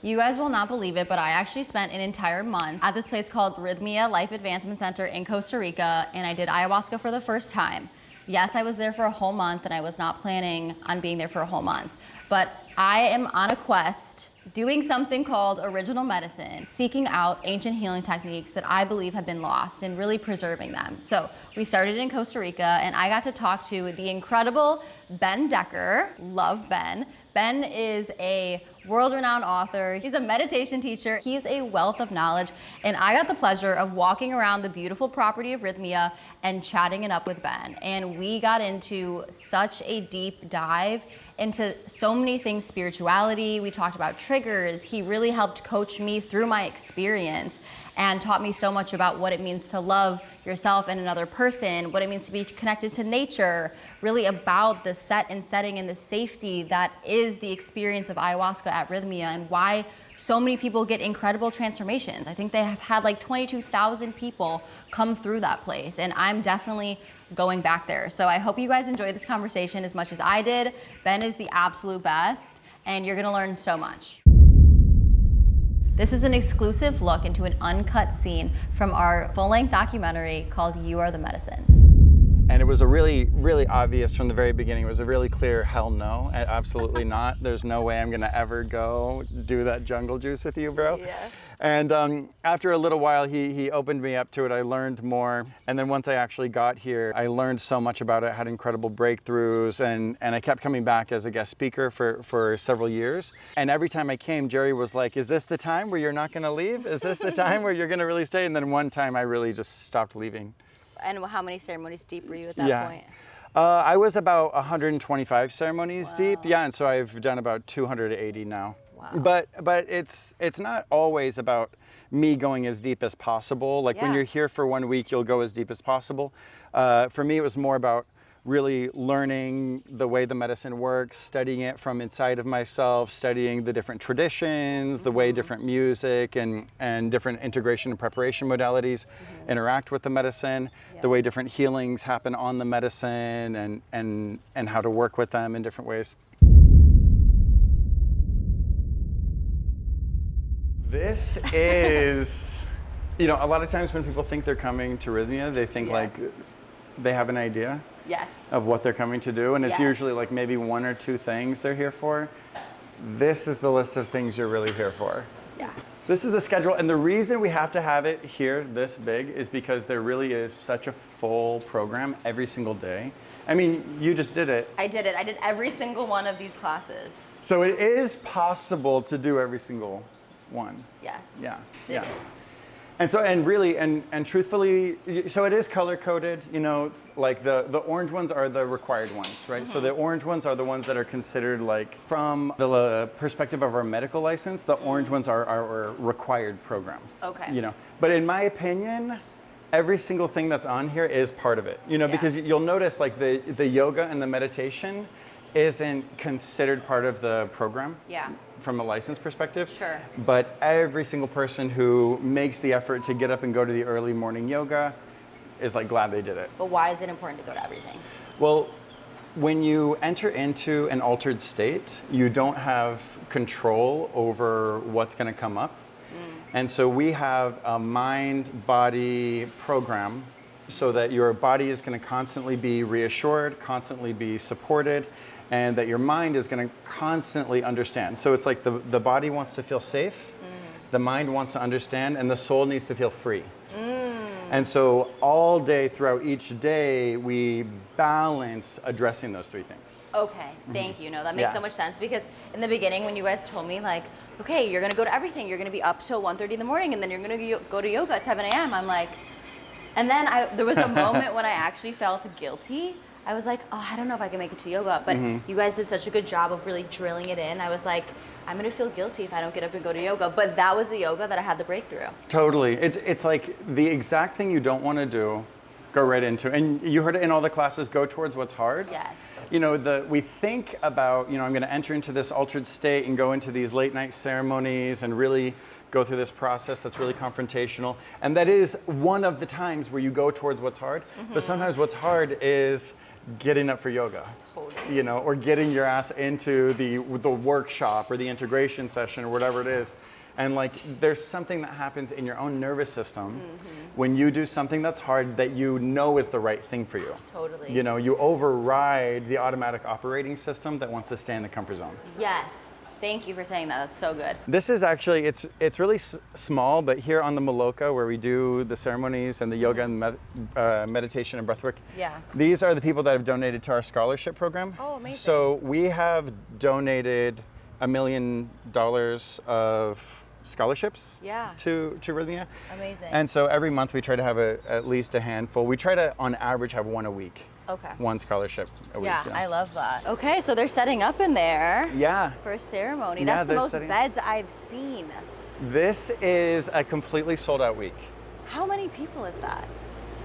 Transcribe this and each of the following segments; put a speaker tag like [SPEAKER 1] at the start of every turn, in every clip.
[SPEAKER 1] You guys will not believe it, but I actually spent an entire month at this place called Rhythmia Life Advancement Center in Costa Rica, and I did ayahuasca for the first time. Yes, I was there for a whole month, and I was not planning on being there for a whole month. But I am on a quest doing something called original medicine, seeking out ancient healing techniques that I believe have been lost and really preserving them. So we started in Costa Rica, and I got to talk to the incredible Ben Decker. Love Ben. Ben is a world-renowned author. He's a meditation teacher. He's a wealth of knowledge. And I got the pleasure of walking around the beautiful property of Rhythmia and chatting it up with Ben. And we got into such a deep dive into so many things, spirituality. We talked about triggers. He really helped coach me through my experience and taught me so much about what it means to love yourself and another person, what it means to be connected to nature, really about the set and setting and the safety that is the experience of ayahuasca at Rhythmia, and why so many people get incredible transformations. I think they have had like 22,000 people come through that place, and I'm definitely going back there. So I hope you guys enjoyed this conversation as much as I did. Ben is the absolute best, and you're gonna learn so much. This is an exclusive look into an uncut scene from our full-length documentary called You Are the Medicine.
[SPEAKER 2] And it was a really, really obvious from the very beginning. It was a really clear hell no, absolutely not. There's no way I'm gonna ever go do that jungle juice with you, bro.
[SPEAKER 1] Yeah.
[SPEAKER 2] And after a little while, he opened me up to it. I learned more. And then once I actually got here, I learned so much about it, had incredible breakthroughs, and I kept coming back as a guest speaker for several years. And every time I came, Jerry was like, is this the time where you're not gonna leave? Is this the time where you're gonna really stay? And then one time I really just stopped leaving.
[SPEAKER 1] And how many ceremonies deep were you at that point?
[SPEAKER 2] I was about 125 ceremonies
[SPEAKER 1] Wow.
[SPEAKER 2] deep. Yeah, and so I've done about 280 now.
[SPEAKER 1] Wow.
[SPEAKER 2] But it's not always about me going as deep as possible. Like when you're here for 1 week, you'll go as deep as possible. For me, it was more about really learning the way the medicine works, studying it from inside of myself, studying the different traditions, the way different music and different integration and preparation modalities interact with the medicine, the way different healings happen on the medicine, and how to work with them in different ways. This is, a lot of times when people think they're coming to Rhythmia, they think like they have an idea of what they're coming to do, and it's usually like maybe one or two things they're here for. This is the list of things you're really here for.
[SPEAKER 1] Yeah.
[SPEAKER 2] This is the schedule, and the reason we have to have it here this big is because there really is such a full program every single day. I mean, you just did it.
[SPEAKER 1] I did it. I did every single one of these classes.
[SPEAKER 2] So it is possible to do every single one.
[SPEAKER 1] Yes.
[SPEAKER 2] Yeah. And so, and really, and truthfully, so it is color coded, like the orange ones are the required ones, right? So the orange ones are the ones that are considered like, from the perspective of our medical license, the orange ones are our required program.
[SPEAKER 1] Okay.
[SPEAKER 2] But in my opinion, every single thing that's on here is part of it, because you'll notice like the yoga and the meditation isn't considered part of the program.
[SPEAKER 1] Yeah.
[SPEAKER 2] From a license perspective.
[SPEAKER 1] Sure.
[SPEAKER 2] But every single person who makes the effort to get up and go to the early morning yoga is like glad they did it.
[SPEAKER 1] But why is it important to go to everything?
[SPEAKER 2] Well, when you enter into an altered state, you don't have control over what's going to come up. And so we have a mind-body program so that your body is going to constantly be reassured, constantly be supported, and that your mind is going to constantly understand. So it's like the body wants to feel safe, the mind wants to understand, and the soul needs to feel free. And so all day throughout each day, we balance addressing those three things.
[SPEAKER 1] Okay, thank you. No, that makes so much sense, because in the beginning when you guys told me like, okay, you're gonna go to everything, you're gonna be up till 1:30 in the morning, and then you're gonna go to yoga at 7 a.m. I'm like, and then there was a moment when I actually felt guilty. I was like, oh, I don't know if I can make it to yoga, but you guys did such a good job of really drilling it in. I was like, I'm gonna feel guilty if I don't get up and go to yoga. But that was the yoga that I had the breakthrough. Totally.
[SPEAKER 2] It's like the exact thing you don't want to do, go right into. And you heard it in all the classes, go towards what's hard.
[SPEAKER 1] Yes.
[SPEAKER 2] We think about, I'm gonna enter into this altered state and go into these late night ceremonies and really go through this process that's really confrontational. And that is one of the times where you go towards what's hard. But sometimes what's hard is getting up for yoga.
[SPEAKER 1] Totally.
[SPEAKER 2] You know, or getting your ass into the workshop or the integration session or whatever it is. And like, there's something that happens in your own nervous system when you do something that's hard that you know is the right thing for you.
[SPEAKER 1] Totally.
[SPEAKER 2] You know, you override the automatic operating system that wants to stay in the comfort zone.
[SPEAKER 1] Yes. Thank you for saying that. That's so good.
[SPEAKER 2] This is actually, it's really small, but here on the Maloka, where we do the ceremonies and the yoga and meditation and breathwork, these are the people that have donated to our scholarship program.
[SPEAKER 1] Oh, amazing.
[SPEAKER 2] So we have donated $1 million of scholarships to Rhythmia.
[SPEAKER 1] Amazing.
[SPEAKER 2] And so every month we try to have at least a handful. We try to, on average, have one a week.
[SPEAKER 1] Okay.
[SPEAKER 2] One scholarship a week.
[SPEAKER 1] Yeah, I love that. Okay, so they're setting up in there.
[SPEAKER 2] Yeah.
[SPEAKER 1] For a ceremony.
[SPEAKER 2] Yeah,
[SPEAKER 1] That's the most beds I've seen.
[SPEAKER 2] This is a completely sold out week.
[SPEAKER 1] How many people is that?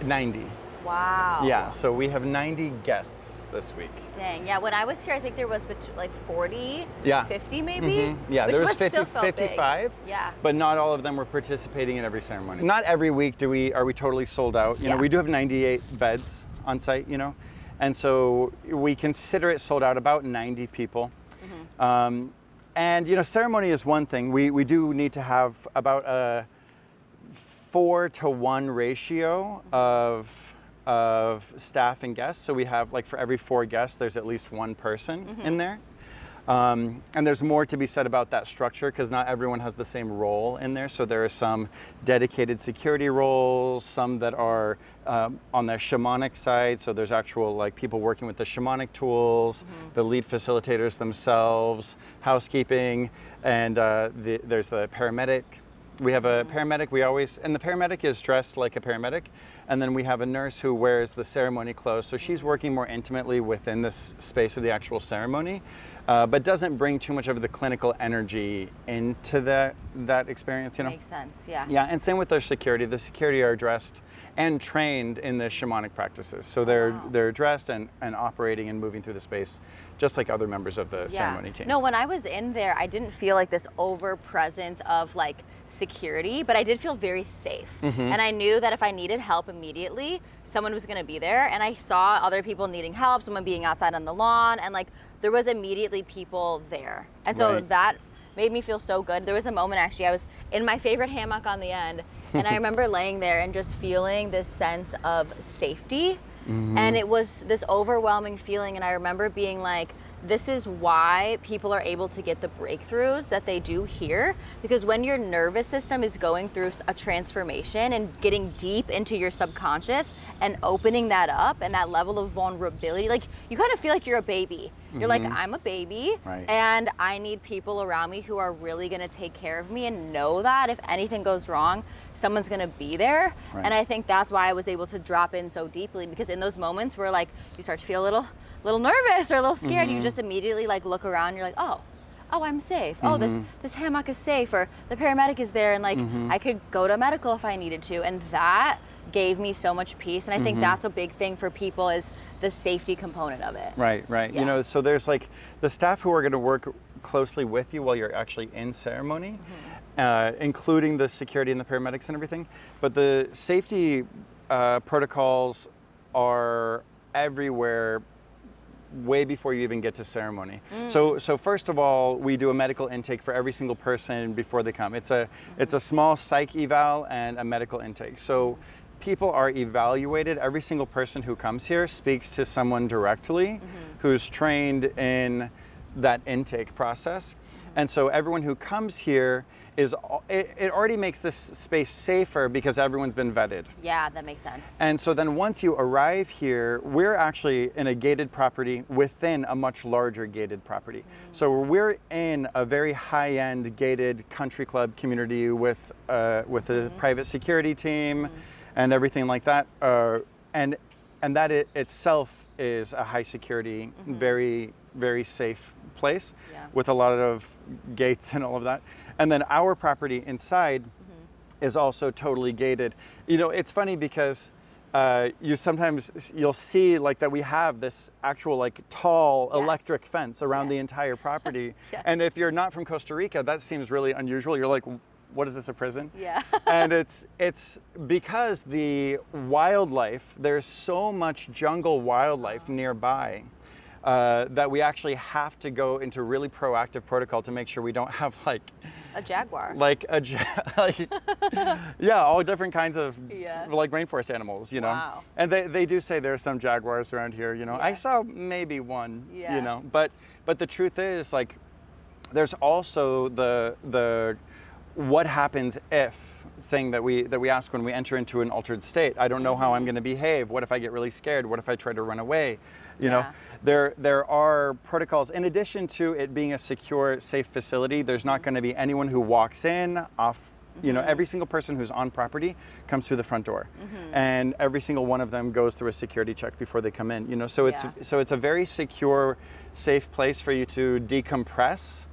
[SPEAKER 2] 90.
[SPEAKER 1] Wow.
[SPEAKER 2] Yeah, so we have 90 guests this week.
[SPEAKER 1] Dang. Yeah, when I was here, I think there was like 40, 50 maybe.
[SPEAKER 2] Yeah,
[SPEAKER 1] which
[SPEAKER 2] there was 50,
[SPEAKER 1] still felt
[SPEAKER 2] 55.
[SPEAKER 1] Big. Yeah.
[SPEAKER 2] But not all of them were participating in every ceremony. Not every week are we totally sold out. You know, we do have 98 beds on site, you know, and so we consider it sold out, about 90 people. And you know, ceremony is one thing. We do need to have about a 4-to-1 ratio of staff and guests. So we have, like, for every 4 guests, there's at least one person in there. And there's more to be said about that structure, because not everyone has the same role in there. So there are some dedicated security roles, some that are on the shamanic side. So there's actual, like, people working with the shamanic tools, the lead facilitators themselves, housekeeping, and there's the paramedic. We have a paramedic, and the paramedic is dressed like a paramedic. And then we have a nurse who wears the ceremony clothes. So she's working more intimately within this space of the actual ceremony, but doesn't bring too much of the clinical energy into that experience, you know?
[SPEAKER 1] Makes sense, yeah.
[SPEAKER 2] Yeah, and same with their security. The security are dressed and trained in the shamanic practices. So they're dressed and operating and moving through the space just like other members of the ceremony team.
[SPEAKER 1] No, when I was in there, I didn't feel like this over presence of like security, but I did feel very safe. And I knew that if I needed help immediately, someone was gonna be there. And I saw other people needing help, someone being outside on the lawn, and like there was immediately people there. And so that made me feel so good. There was a moment, actually, I was in my favorite hammock on the end, and I remember laying there and just feeling this sense of safety. And it was this overwhelming feeling, and I remember being like, this is why people are able to get the breakthroughs that they do here, because when your nervous system is going through a transformation and getting deep into your subconscious and opening that up, and that level of vulnerability, like you kind of feel like you're a baby. You're like, I'm a baby, and I need people around me who are really gonna take care of me and know that if anything goes wrong, someone's gonna be there. And I think that's why I was able to drop in so deeply, because in those moments where like you start to feel a little nervous or a little scared, you just immediately like look around, you're like, oh, I'm safe. Oh, this hammock is safe, or the paramedic is there, and like I could go to medical if I needed to. And that gave me so much peace. And I think that's a big thing for people, is the safety component of it.
[SPEAKER 2] Right.
[SPEAKER 1] Yeah.
[SPEAKER 2] You know, so there's like the staff who are going to work closely with you while you're actually in ceremony, including the security and the paramedics and everything. But the safety protocols are everywhere way before you even get to ceremony. So first of all, we do a medical intake for every single person before they come. It's a small psych eval and a medical intake. So people are evaluated. Every single person who comes here speaks to someone directly who's trained in that intake process. And so everyone who comes here it already makes this space safer because everyone's been vetted.
[SPEAKER 1] Yeah, that makes sense.
[SPEAKER 2] And so then once you arrive here, we're actually in a gated property within a much larger gated property. So we're in a very high-end gated country club community with a private security team and everything like that. And that itself is a high security, very, very safe place with a lot of gates and all of that. And then our property inside is also totally gated. You know, it's funny because you'll see like that we have this actual like tall electric fence around the entire property. And if you're not from Costa Rica, that seems really unusual. You're like, what is this, a prison?
[SPEAKER 1] Yeah.
[SPEAKER 2] And it's because the wildlife, there's so much jungle wildlife nearby that we actually have to go into really proactive protocol to make sure we don't have like
[SPEAKER 1] A jaguar.
[SPEAKER 2] like yeah, all different kinds of
[SPEAKER 1] Yeah.
[SPEAKER 2] like rainforest animals, you know.
[SPEAKER 1] Wow.
[SPEAKER 2] And they do say there are some jaguars around here, you know. I
[SPEAKER 1] Yeah.
[SPEAKER 2] saw maybe one,
[SPEAKER 1] Yeah.
[SPEAKER 2] you know. But the truth is, like, there's also the what happens if thing that we ask when we enter into an altered state. I don't know how I'm going to behave. What if I get really scared? What if I try to run away? You know, there are protocols. In addition to it being a secure, safe facility, there's not going to be anyone who walks in, off. You know, every single person who's on property comes through the front door, and every single one of them goes through a security check before they come in. You know, so it's a very secure, safe place for you to decompress.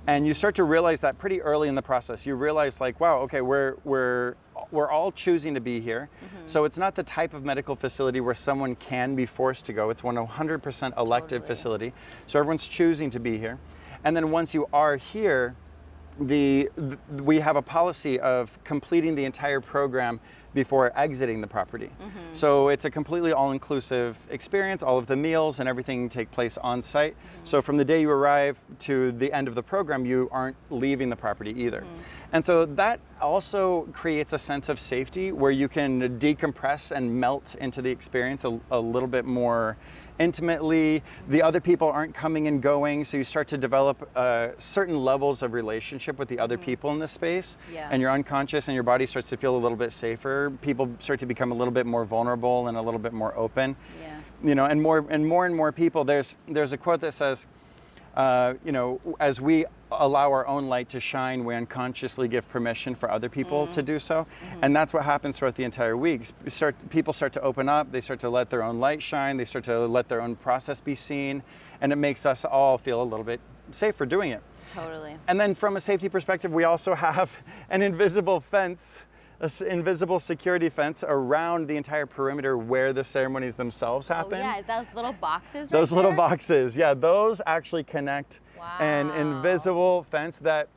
[SPEAKER 2] And you start to realize that pretty early in the process. You realize, like, wow, okay, we're all choosing to be here. So it's not the type of medical facility where someone can be forced to go. It's 100% elective facility. So everyone's choosing to be here. And then once you are here, we have a policy of completing the entire program before exiting the property. So it's a completely all-inclusive experience. All of the meals and everything take place on site. So from the day you arrive to the end of the program, you aren't leaving the property either. And so that also creates a sense of safety where you can decompress and melt into the experience a little bit more intimately. The other people aren't coming and going, so you start to develop certain levels of relationship with the other people in this space, and you're unconscious and your body starts to feel a little bit safer. People start to become a little bit more vulnerable and a little bit more open. You know, and more people, there's a quote that says, you know, as we allow our own light to shine, we unconsciously give permission for other people to do so. And that's what happens throughout the entire week. People start to open up, they start to let their own light shine, they start to let their own process be seen, and it makes us all feel a little bit safer doing it.
[SPEAKER 1] Totally.
[SPEAKER 2] And then from a safety perspective, we also have an invisible fence, invisible security fence around the entire perimeter where the ceremonies themselves happen.
[SPEAKER 1] Oh, yeah, those little boxes.
[SPEAKER 2] Those
[SPEAKER 1] right
[SPEAKER 2] little
[SPEAKER 1] there?
[SPEAKER 2] boxes, yeah, those actually connect an
[SPEAKER 1] Wow.
[SPEAKER 2] invisible fence that.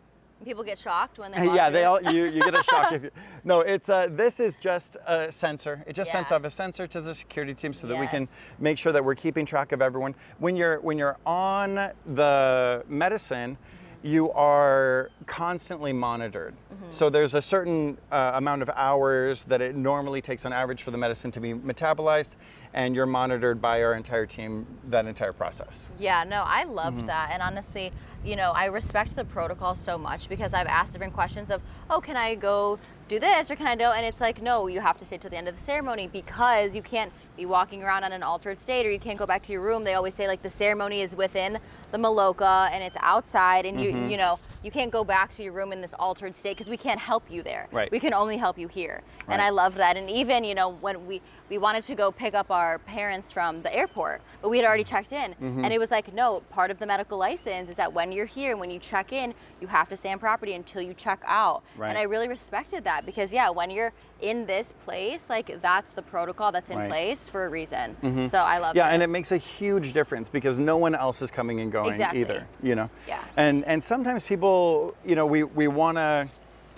[SPEAKER 1] People get shocked when they walk
[SPEAKER 2] Yeah,
[SPEAKER 1] through
[SPEAKER 2] they
[SPEAKER 1] it?
[SPEAKER 2] all you get a shock if you. No, it's this is just a sensor. It just sends
[SPEAKER 1] Yeah.
[SPEAKER 2] off a sensor to the security team so that we can
[SPEAKER 1] Yes.
[SPEAKER 2] make sure that we're keeping track of everyone. When you're on the medicine, you are constantly monitored. So there's a certain amount of hours that it normally takes on average for the medicine to be metabolized, and you're monitored by our entire team that entire process.
[SPEAKER 1] Yeah, no, I loved that. And honestly, you know, I respect the protocol so much because I've asked different questions of, oh, can I go do this or can I do? And it's like, no, you have to stay till the end of the ceremony because you can't be walking around on an altered state or you can't go back to your room. They always say like the ceremony is within the Maloka and it's outside and you know, you can't go back to your room in this altered state because we can't help you there.
[SPEAKER 2] Right.
[SPEAKER 1] We can only help you here.
[SPEAKER 2] Right.
[SPEAKER 1] And I loved that. And even, you know, when we wanted to go pick up our parents from the airport, but we had already checked in. And it was like, no, part of the medical license is that when you're here, when you check in, you have to stay on property until you check out.
[SPEAKER 2] Right.
[SPEAKER 1] And I really respected that because, yeah, when you're in this place, like that's the protocol that's in
[SPEAKER 2] Right.
[SPEAKER 1] place for a reason. So I love it.
[SPEAKER 2] Yeah, and it makes a huge difference because no one else is coming and going
[SPEAKER 1] Exactly.
[SPEAKER 2] either, you know?
[SPEAKER 1] Yeah.
[SPEAKER 2] And sometimes people, you know, we want to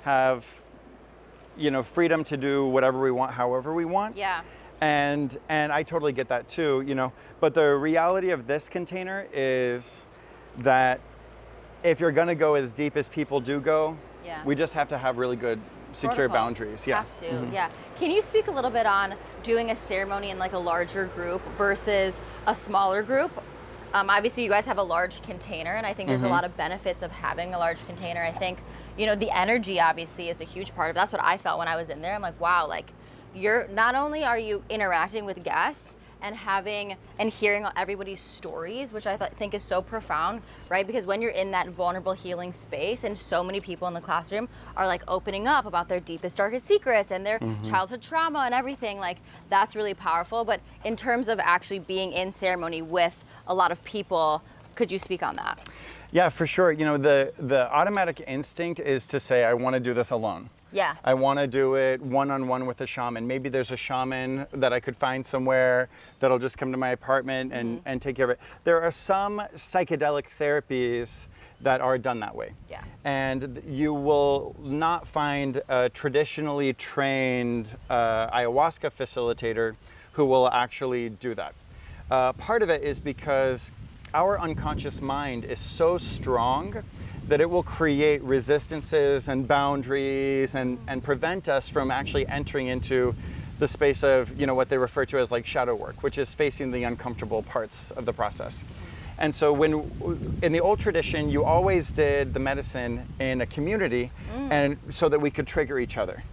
[SPEAKER 2] have, you know, freedom to do whatever we want, however we want.
[SPEAKER 1] Yeah.
[SPEAKER 2] And I totally get that too, you know. But the reality of this container is that if you're going to go as deep as people do go,
[SPEAKER 1] Yeah.
[SPEAKER 2] we just have to have really good secure
[SPEAKER 1] Protocols.
[SPEAKER 2] boundaries. Yeah.
[SPEAKER 1] Have to, yeah. Can you speak a little bit on doing a ceremony in like a larger group versus a smaller group? Obviously, you guys have a large container, and I think there's a lot of benefits of having a large container. I think, you know, the energy obviously is a huge part of. That's what I felt when I was in there. I'm like, wow, like you're not only are you interacting with guests and having and hearing everybody's stories, which I think is so profound, right? Because when you're in that vulnerable healing space and so many people in the classroom are like opening up about their deepest, darkest secrets and their childhood trauma and everything, like that's really powerful. But in terms of actually being in ceremony with a lot of people, could you speak on that?
[SPEAKER 2] Yeah, for sure. You know, the automatic instinct is to say, I want to do this alone.
[SPEAKER 1] Yeah.
[SPEAKER 2] I want to do it one-on-one with a shaman. Maybe there's a shaman that I could find somewhere that'll just come to my apartment and take care of it. There are some psychedelic therapies that are done that way.
[SPEAKER 1] Yeah.
[SPEAKER 2] And you will not find a traditionally trained ayahuasca facilitator who will actually do that. Part of it is because our unconscious mind is so strong that it will create resistances and boundaries and prevent us from actually entering into the space of, you know, what they refer to as like shadow work, which is facing the uncomfortable parts of the process. And so in the old tradition, you always did the medicine in a community and so that we could trigger each other.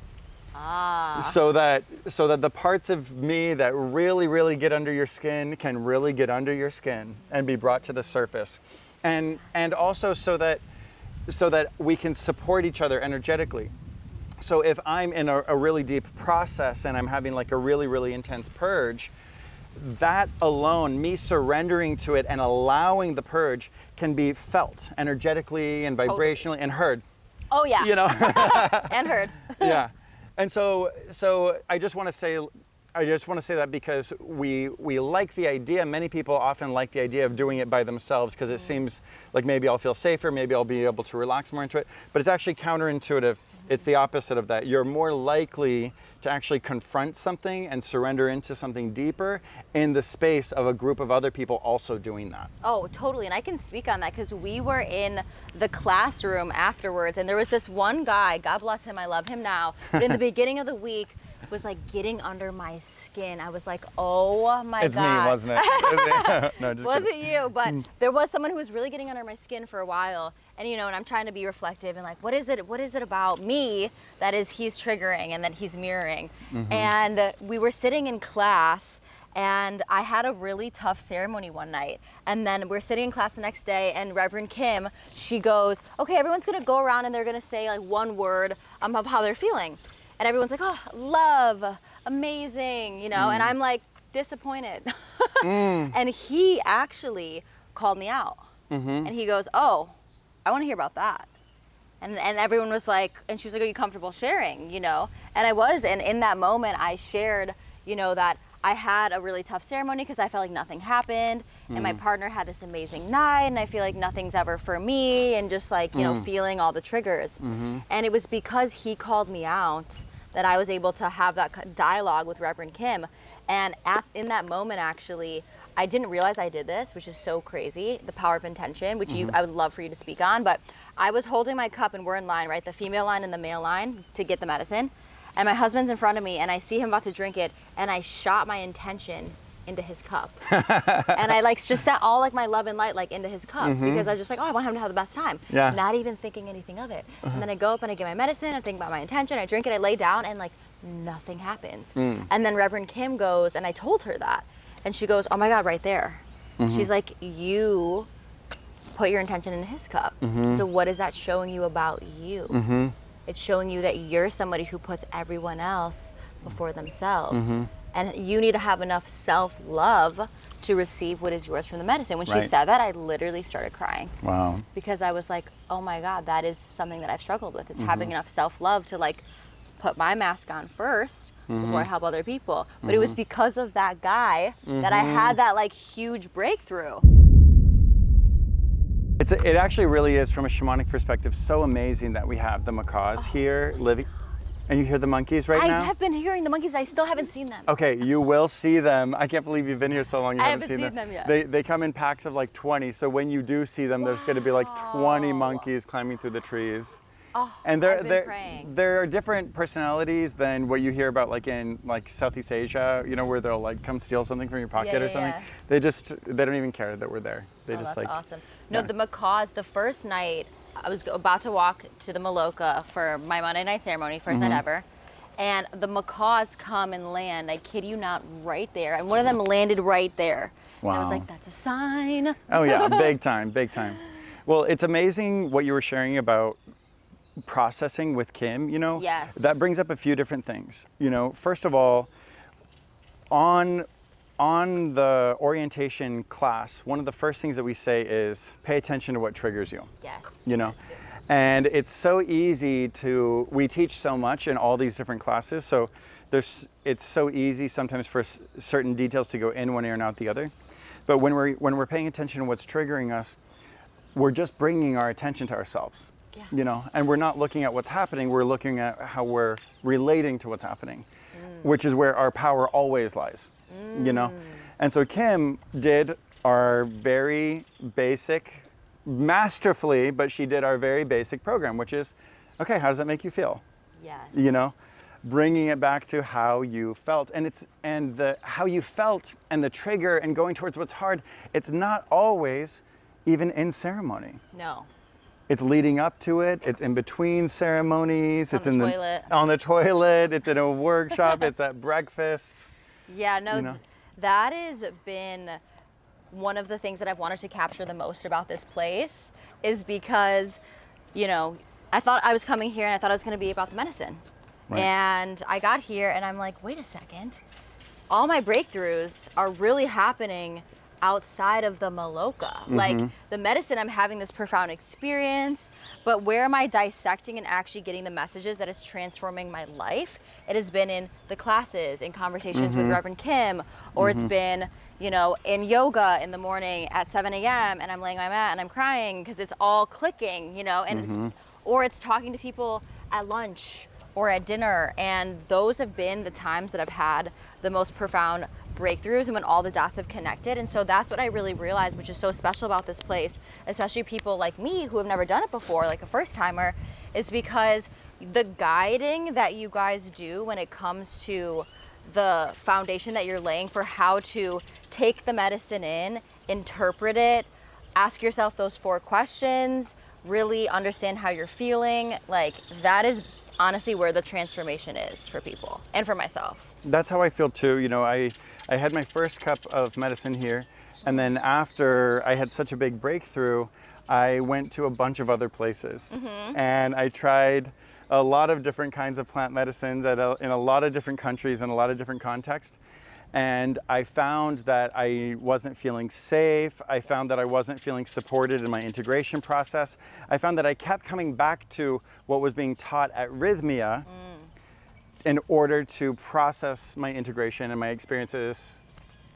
[SPEAKER 2] So that the parts of me that really get under your skin can really get under your skin and be brought to the surface. And also so that we can support each other energetically. So if I'm in a really deep process and I'm having like a really intense purge, that alone, me surrendering to it and allowing the purge, can be felt energetically and vibrationally and heard.
[SPEAKER 1] Oh yeah.
[SPEAKER 2] You know?
[SPEAKER 1] And heard.
[SPEAKER 2] Yeah. And so I just want to say that because we like the idea. Many people often like the idea of doing it by themselves because it seems like maybe I'll feel safer, maybe I'll be able to relax more into it. But it's actually counterintuitive. It's the opposite of that. You're more likely to actually confront something and surrender into something deeper in the space of a group of other people also doing that.
[SPEAKER 1] Oh, totally. And I can speak on that because we were in the classroom afterwards and there was this one guy, God bless him, I love him now, but in the beginning of the week was like getting under my skin. I was like, oh my God.
[SPEAKER 2] It's me, wasn't it? No, just
[SPEAKER 1] wasn't
[SPEAKER 2] kidding.
[SPEAKER 1] you, but there was someone who was really getting under my skin for a while. And you know, and I'm trying to be reflective and like, what is it about me that is he's triggering and that he's mirroring? And we were sitting in class and I had a really tough ceremony one night. And then we're sitting in class the next day and Reverend Kim, she goes, okay, everyone's gonna go around and they're gonna say like one word of how they're feeling. And everyone's like, oh, love, amazing, you know? And I'm like, disappointed. And he actually called me out. And he goes, oh, I want to hear about that. And everyone was like, and she was like, are you comfortable sharing, you know? And I was, and in that moment I shared, you know, that I had a really tough ceremony because I felt like nothing happened and my partner had this amazing night and I feel like nothing's ever for me and just like, you know, feeling all the triggers. And it was because he called me out that I was able to have that dialogue with Reverend Kim. And in that moment, actually, I didn't realize I did this, which is so crazy, the power of intention, which I would love for you to speak on. But I was holding my cup and we're in line, right? The female line and the male line to get the medicine. And my husband's in front of me and I see him about to drink it and I shot my intention into his cup. And I like just set all like my love and light like into his cup because I was just like, oh, I want him to have the best time.
[SPEAKER 2] Yeah.
[SPEAKER 1] Not even thinking anything of it. And then I go up and I get my medicine, I think about my intention, I drink it, I lay down and like nothing happens. And then Reverend Kim goes, and I told her that. And she goes, oh my God, right there. She's like, you put your intention in his cup. So what is that showing you about you? It's showing you that you're somebody who puts everyone else before themselves. And you need to have enough self-love to receive what is yours from the medicine. When she said that, I literally started crying.
[SPEAKER 2] Wow.
[SPEAKER 1] Because I was like, oh my God, that is something that I've struggled with, is having enough self-love to like put my mask on first before I help other people. But it was because of that guy that I had that like huge breakthrough.
[SPEAKER 2] It actually really is, from a shamanic perspective, so amazing that we have the macaws here living. And you hear the monkeys right now?
[SPEAKER 1] I have been hearing the monkeys. I still haven't seen them.
[SPEAKER 2] Okay, you will see them. I can't believe you've been here so long you haven't
[SPEAKER 1] seen them yet.
[SPEAKER 2] They come in packs of like 20. So when you do see them, there's going to be like 20 monkeys climbing through the trees.
[SPEAKER 1] Oh,
[SPEAKER 2] And
[SPEAKER 1] I've been praying.
[SPEAKER 2] there are different personalities than what you hear about like in like Southeast Asia, you know, where they'll like come steal something from your pocket or something.
[SPEAKER 1] Yeah.
[SPEAKER 2] They don't even care that we're there. They just
[SPEAKER 1] that's
[SPEAKER 2] like
[SPEAKER 1] awesome. No, the macaws, the first night, I was about to walk to the Maloka for my Monday night ceremony, first night ever. And the macaws come and land, I kid you not, right there. And one of them landed right there.
[SPEAKER 2] Wow.
[SPEAKER 1] And I was like, that's a sign.
[SPEAKER 2] Oh yeah, big time, big time. Well, it's amazing what you were sharing about processing with Kim, you know?
[SPEAKER 1] Yes.
[SPEAKER 2] That brings up a few different things. You know, first of all, on the orientation class, one of the first things that we say is pay attention to what triggers you.
[SPEAKER 1] Yes.
[SPEAKER 2] You know?
[SPEAKER 1] Yes.
[SPEAKER 2] And it's so easy we teach so much in all these different classes, so it's so easy sometimes for certain details to go in one ear and out the other. But when we're paying attention to what's triggering us, we're just bringing our attention to ourselves, you know, and we're not looking at what's happening, we're looking at how we're relating to what's happening, which is where our power always lies, you know. And so Kim did our very basic, masterfully, but she did our very basic program, which is, okay, how does that make you feel?
[SPEAKER 1] Yes.
[SPEAKER 2] You know, bringing it back to how you felt, and the how you felt and the trigger and going towards what's hard, it's not always even in ceremony.
[SPEAKER 1] No.
[SPEAKER 2] It's leading up to it, it's in between ceremonies, it's
[SPEAKER 1] On the toilet.
[SPEAKER 2] On the toilet, it's in a workshop, it's at breakfast.
[SPEAKER 1] Yeah, no,
[SPEAKER 2] You know?
[SPEAKER 1] that has been one of the things that I've wanted to capture the most about this place, is because, you know, I thought I was coming here and I thought it was going to be about the medicine.
[SPEAKER 2] Right.
[SPEAKER 1] And I got here and I'm like, wait a second. All my breakthroughs are really happening outside of the maloka. Like, the medicine, I'm having this profound experience, but where am I dissecting and actually getting the messages that is transforming my life? It has been in the classes, in conversations with Reverend Kim, or it's been, you know, in yoga in the morning at 7 a.m. and I'm laying on my mat and I'm crying because it's all clicking, you know, and it's talking to people at lunch or at dinner, and those have been the times that I've had the most profound breakthroughs and when all the dots have connected. And so that's what I really realized, which is so special about this place, especially people like me who have never done it before, like a first timer, is because the guiding that you guys do when it comes to the foundation that you're laying for how to take the medicine in, interpret it, ask yourself those 4 questions, really understand how you're feeling, like that is honestly where the transformation is for people and for myself.
[SPEAKER 2] That's how I feel too. You know, I had my first cup of medicine here, and then after I had such a big breakthrough, I went to a bunch of other places, and I tried a lot of different kinds of plant medicines in a lot of different countries and a lot of different contexts. And I found that I wasn't feeling safe. I found that I wasn't feeling supported in my integration process. I found that I kept coming back to what was being taught at Rhythmia in order to process my integration and my experiences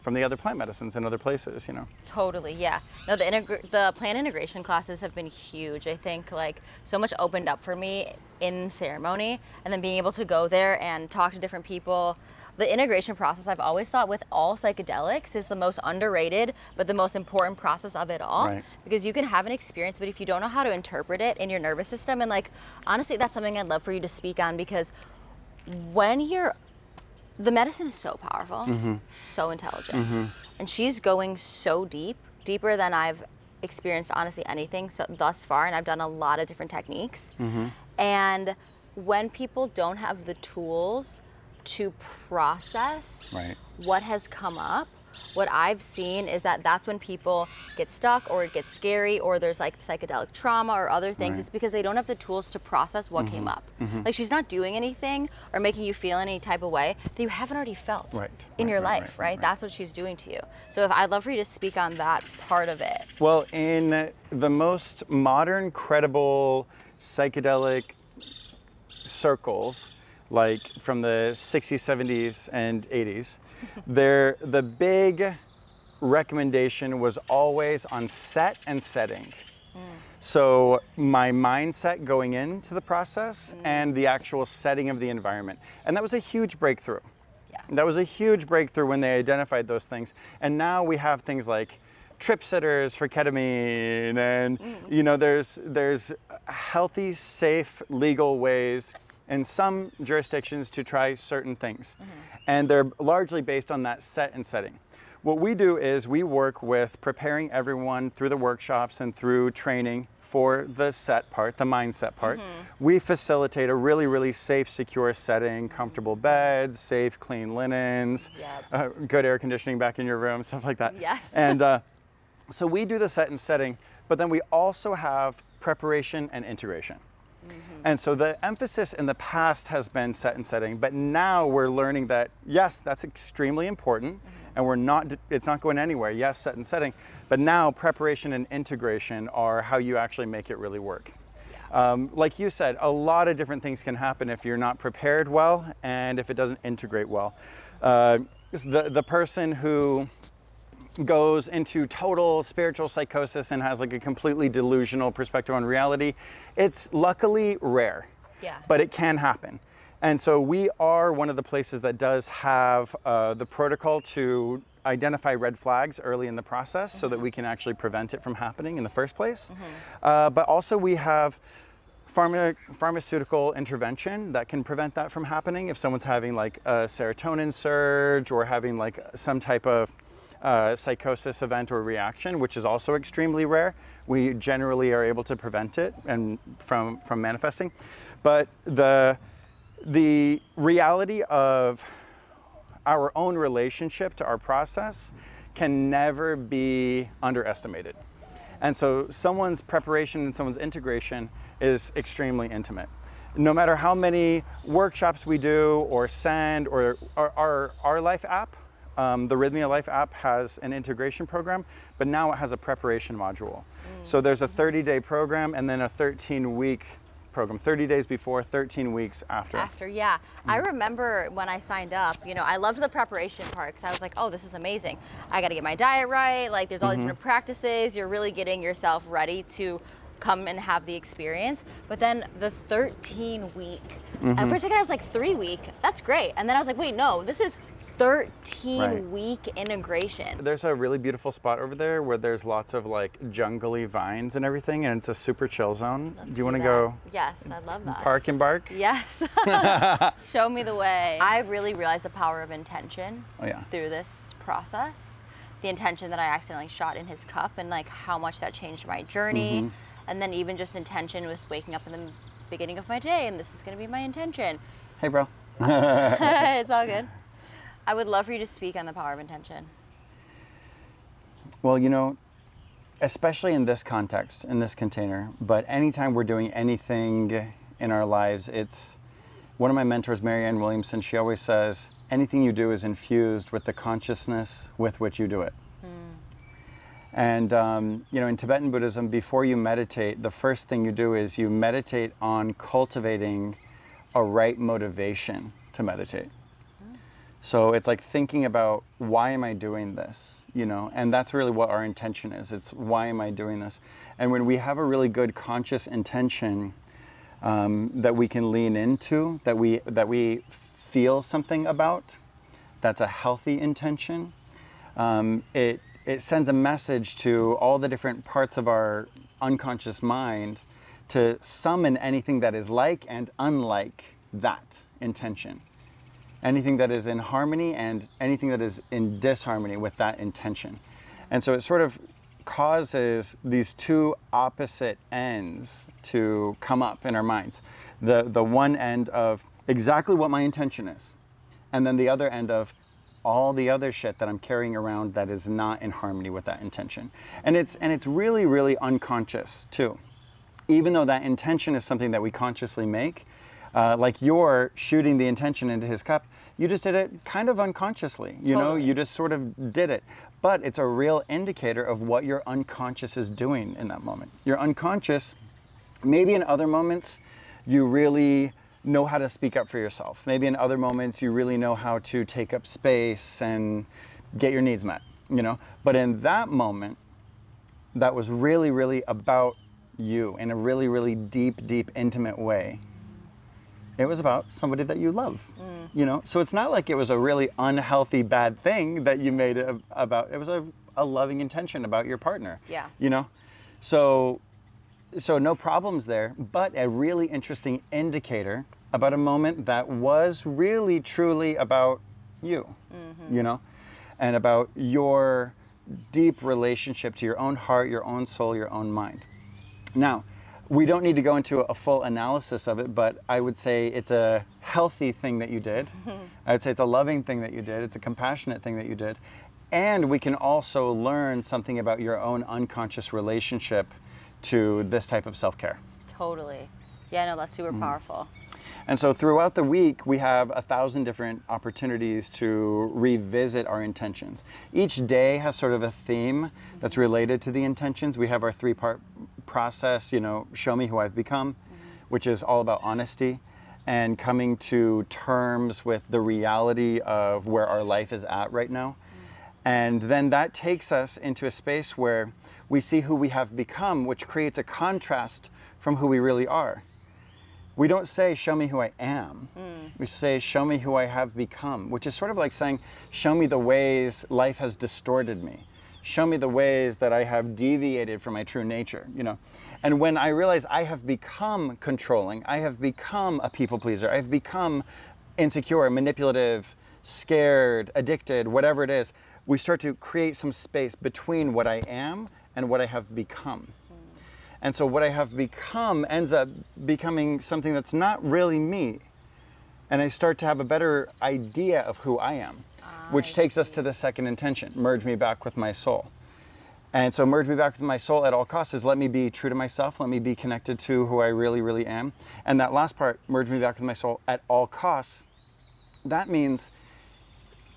[SPEAKER 2] from the other plant medicines in other places, you know.
[SPEAKER 1] Totally, yeah. No, the plant integration classes have been huge. I think like so much opened up for me in ceremony, and then being able to go there and talk to different people. The integration process, I've always thought with all psychedelics, is the most underrated, but the most important process of it all.
[SPEAKER 2] Right.
[SPEAKER 1] Because you can have an experience, but if you don't know how to interpret it in your nervous system, and like, honestly, that's something I'd love for you to speak on, because when the medicine is so powerful, so intelligent, and she's going so deep, deeper than I've experienced, honestly, anything thus far, and I've done a lot of different techniques. And when people don't have the tools to process what has come up, what I've seen is that that's when people get stuck, or it gets scary, or there's like psychedelic trauma or other things. It's because they don't have the tools to process what came up. Like, she's not doing anything or making you feel any type of way that you haven't already felt in your life, right? That's what she's doing to you. So I'd love for you to speak on that part of it.
[SPEAKER 2] Well, in the most modern, credible psychedelic circles, like from the 60s, 70s, and 80s, the big recommendation was always on set and setting. So my mindset going into the process and the actual setting of the environment. And that was a huge breakthrough. That was a huge breakthrough when they identified those things. And now we have things like trip sitters for ketamine, and you know, there's healthy, safe, legal ways in some jurisdictions to try certain things. And they're largely based on that set and setting. What we do is we work with preparing everyone through the workshops and through training for the set part, the mindset part. We facilitate a really, really safe, secure setting, comfortable beds, safe, clean linens, good air conditioning back in your room, stuff like that.
[SPEAKER 1] Yes.
[SPEAKER 2] And so we do the set and setting, but then we also have preparation and integration. And so the emphasis in the past has been set and setting, but now we're learning that, yes, that's extremely important, and it's not going anywhere. Yes, set and setting, but now preparation and integration are how you actually make it really work. Like you said, a lot of different things can happen if you're not prepared well and if it doesn't integrate well. The person who goes into total spiritual psychosis and has like a completely delusional perspective on reality. It's luckily rare, but it can happen. And so we are one of the places that does have the protocol to identify red flags early in the process so that we can actually prevent it from happening in the first place. But also we have pharmaceutical intervention that can prevent that from happening if someone's having like a serotonin surge or having like some type of psychosis event or reaction, which is also extremely rare. We generally are able to prevent it and from manifesting. But the reality of our own relationship to our process can never be underestimated. And so someone's preparation and someone's integration is extremely intimate. No matter how many workshops we do or send, or our Life app, the Rhythmia Life app has an integration program, but now it has a preparation module. So there's a 30-day program and then a 13-week program, 30 days before, 13 weeks after.
[SPEAKER 1] I remember when I signed up, you know, I loved the preparation part because I was like, oh, this is amazing. I got to get my diet right. Like there's all these different practices. You're really getting yourself ready to come and have the experience. But then the 13-week, at first I was like 3-week, that's great. And then I was like, wait, no, this is 13-week integration.
[SPEAKER 2] There's a really beautiful spot over there where there's lots of like jungly vines and everything, and it's a super chill zone. Do you want to go?
[SPEAKER 1] Yes, I love that.
[SPEAKER 2] Park and bark?
[SPEAKER 1] Yes. Show me the way. I really realized the power of intention through this process. The intention that I accidentally shot in his cup and like how much that changed my journey. And then even just intention with waking up in the beginning of my day and this is going to be my intention.
[SPEAKER 2] Hey, bro.
[SPEAKER 1] It's all good. I would love for you to speak on the power of intention.
[SPEAKER 2] Well, you know, especially in this context, in this container, but anytime we're doing anything in our lives, it's one of my mentors, Marianne Williamson, she always says, anything you do is infused with the consciousness with which you do it. And, you know, in Tibetan Buddhism, before you meditate, the first thing you do is you meditate on cultivating a right motivation to meditate. So it's like thinking about, why am I doing this? You know, and that's really what our intention is. It's why am I doing this? And when we have a really good conscious intention that we can lean into, that we feel something about, that's a healthy intention. It sends a message to all the different parts of our unconscious mind to summon anything that is like and unlike that intention. Anything that is in harmony and anything that is in disharmony with that intention. And so it sort of causes these two opposite ends to come up in our minds. The one end of exactly what my intention is, and then the other end of all the other shit that I'm carrying around that is not in harmony with that intention. And it's really, really unconscious too. Even though that intention is something that we consciously make, like you're shooting the intention into his cup, you just did it kind of unconsciously, you know, you just sort of did it. But it's a real indicator of what your unconscious is doing in that moment. Your unconscious, maybe in other moments, you really know how to speak up for yourself. Maybe in other moments, you really know how to take up space and get your needs met, you know. But in that moment, that was really, really about you in a really, really deep, deep, intimate way. It was about somebody that you love, you know? So it's not like it was a really unhealthy, bad thing that you made it about. It was a loving intention about your partner, you know? So no problems there, but a really interesting indicator about a moment that was really, truly about you, you know? And about your deep relationship to your own heart, your own soul, your own mind. Now, we don't need to go into a full analysis of it, but I would say it's a healthy thing that you did. I would say it's a loving thing that you did. It's a compassionate thing that you did. And we can also learn something about your own unconscious relationship to this type of self-care.
[SPEAKER 1] Totally. Yeah, no, that's super powerful.
[SPEAKER 2] And so throughout the week, we have 1,000 different opportunities to revisit our intentions. Each day has sort of a theme that's related to the intentions. We have our 3-part process, you know, Show Me Who I've Become, which is all about honesty and coming to terms with the reality of where our life is at right now. And then that takes us into a space where we see who we have become, which creates a contrast from who we really are. We don't say, show me who I am. We say, show me who I have become, which is sort of like saying, show me the ways life has distorted me. Show me the ways that I have deviated from my true nature, you know. And when I realize I have become controlling, I have become a people pleaser, I've become insecure, manipulative, scared, addicted, whatever it is, we start to create some space between what I am and what I have become. And so what I have become ends up becoming something that's not really me. And I start to have a better idea of who I am, which takes us to the second intention, merge me back with my soul. And so merge me back with my soul at all costs is let me be true to myself, let me be connected to who I really, really am. And that last part, merge me back with my soul at all costs, that means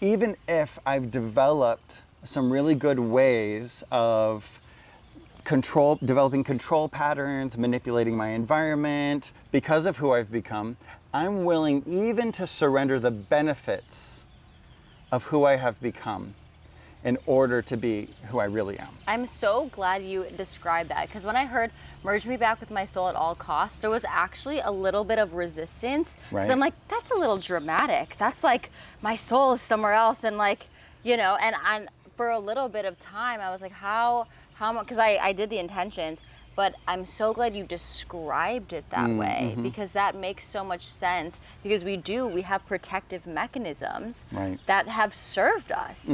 [SPEAKER 2] even if I've developed some really good ways of developing control patterns, manipulating my environment, because of who I've become, I'm willing even to surrender the benefits of who I have become in order to be who I really am.
[SPEAKER 1] I'm so glad you described that, because when I heard merge me back with my soul at all costs, there was actually a little bit of resistance. Because I'm like, that's a little dramatic. That's like my soul is somewhere else, and like, you know, and for a little bit of time I was like, how much, because I did the intentions, but I'm so glad you described it that way, because that makes so much sense, because we have protective mechanisms that have served us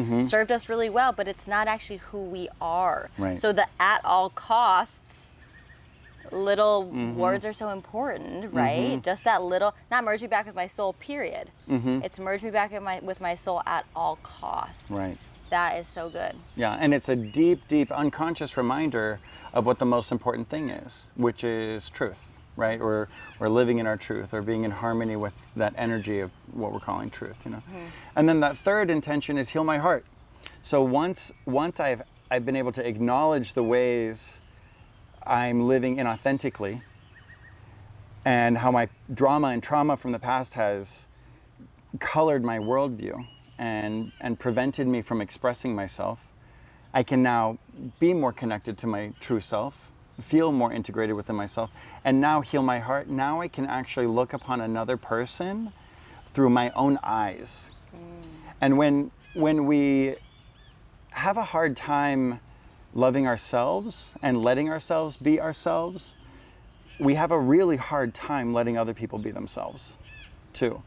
[SPEAKER 1] really well, but it's not actually who we are. So the at all costs little words are so important, right? Just that little, not merge me back with my soul, period. It's merge me back with my soul at all costs. That is so good.
[SPEAKER 2] Yeah, and it's a deep, deep unconscious reminder of what the most important thing is, which is truth, right? Or living in our truth, or being in harmony with that energy of what we're calling truth, you know? And then that third intention is heal my heart. So once I've been able to acknowledge the ways I'm living inauthentically, and how my drama and trauma from the past has colored my worldview and prevented me from expressing myself, I can now be more connected to my true self, feel more integrated within myself, and now heal my heart. Now I can actually look upon another person through my own eyes. And when we have a hard time loving ourselves and letting ourselves be ourselves, we have a really hard time letting other people be themselves too.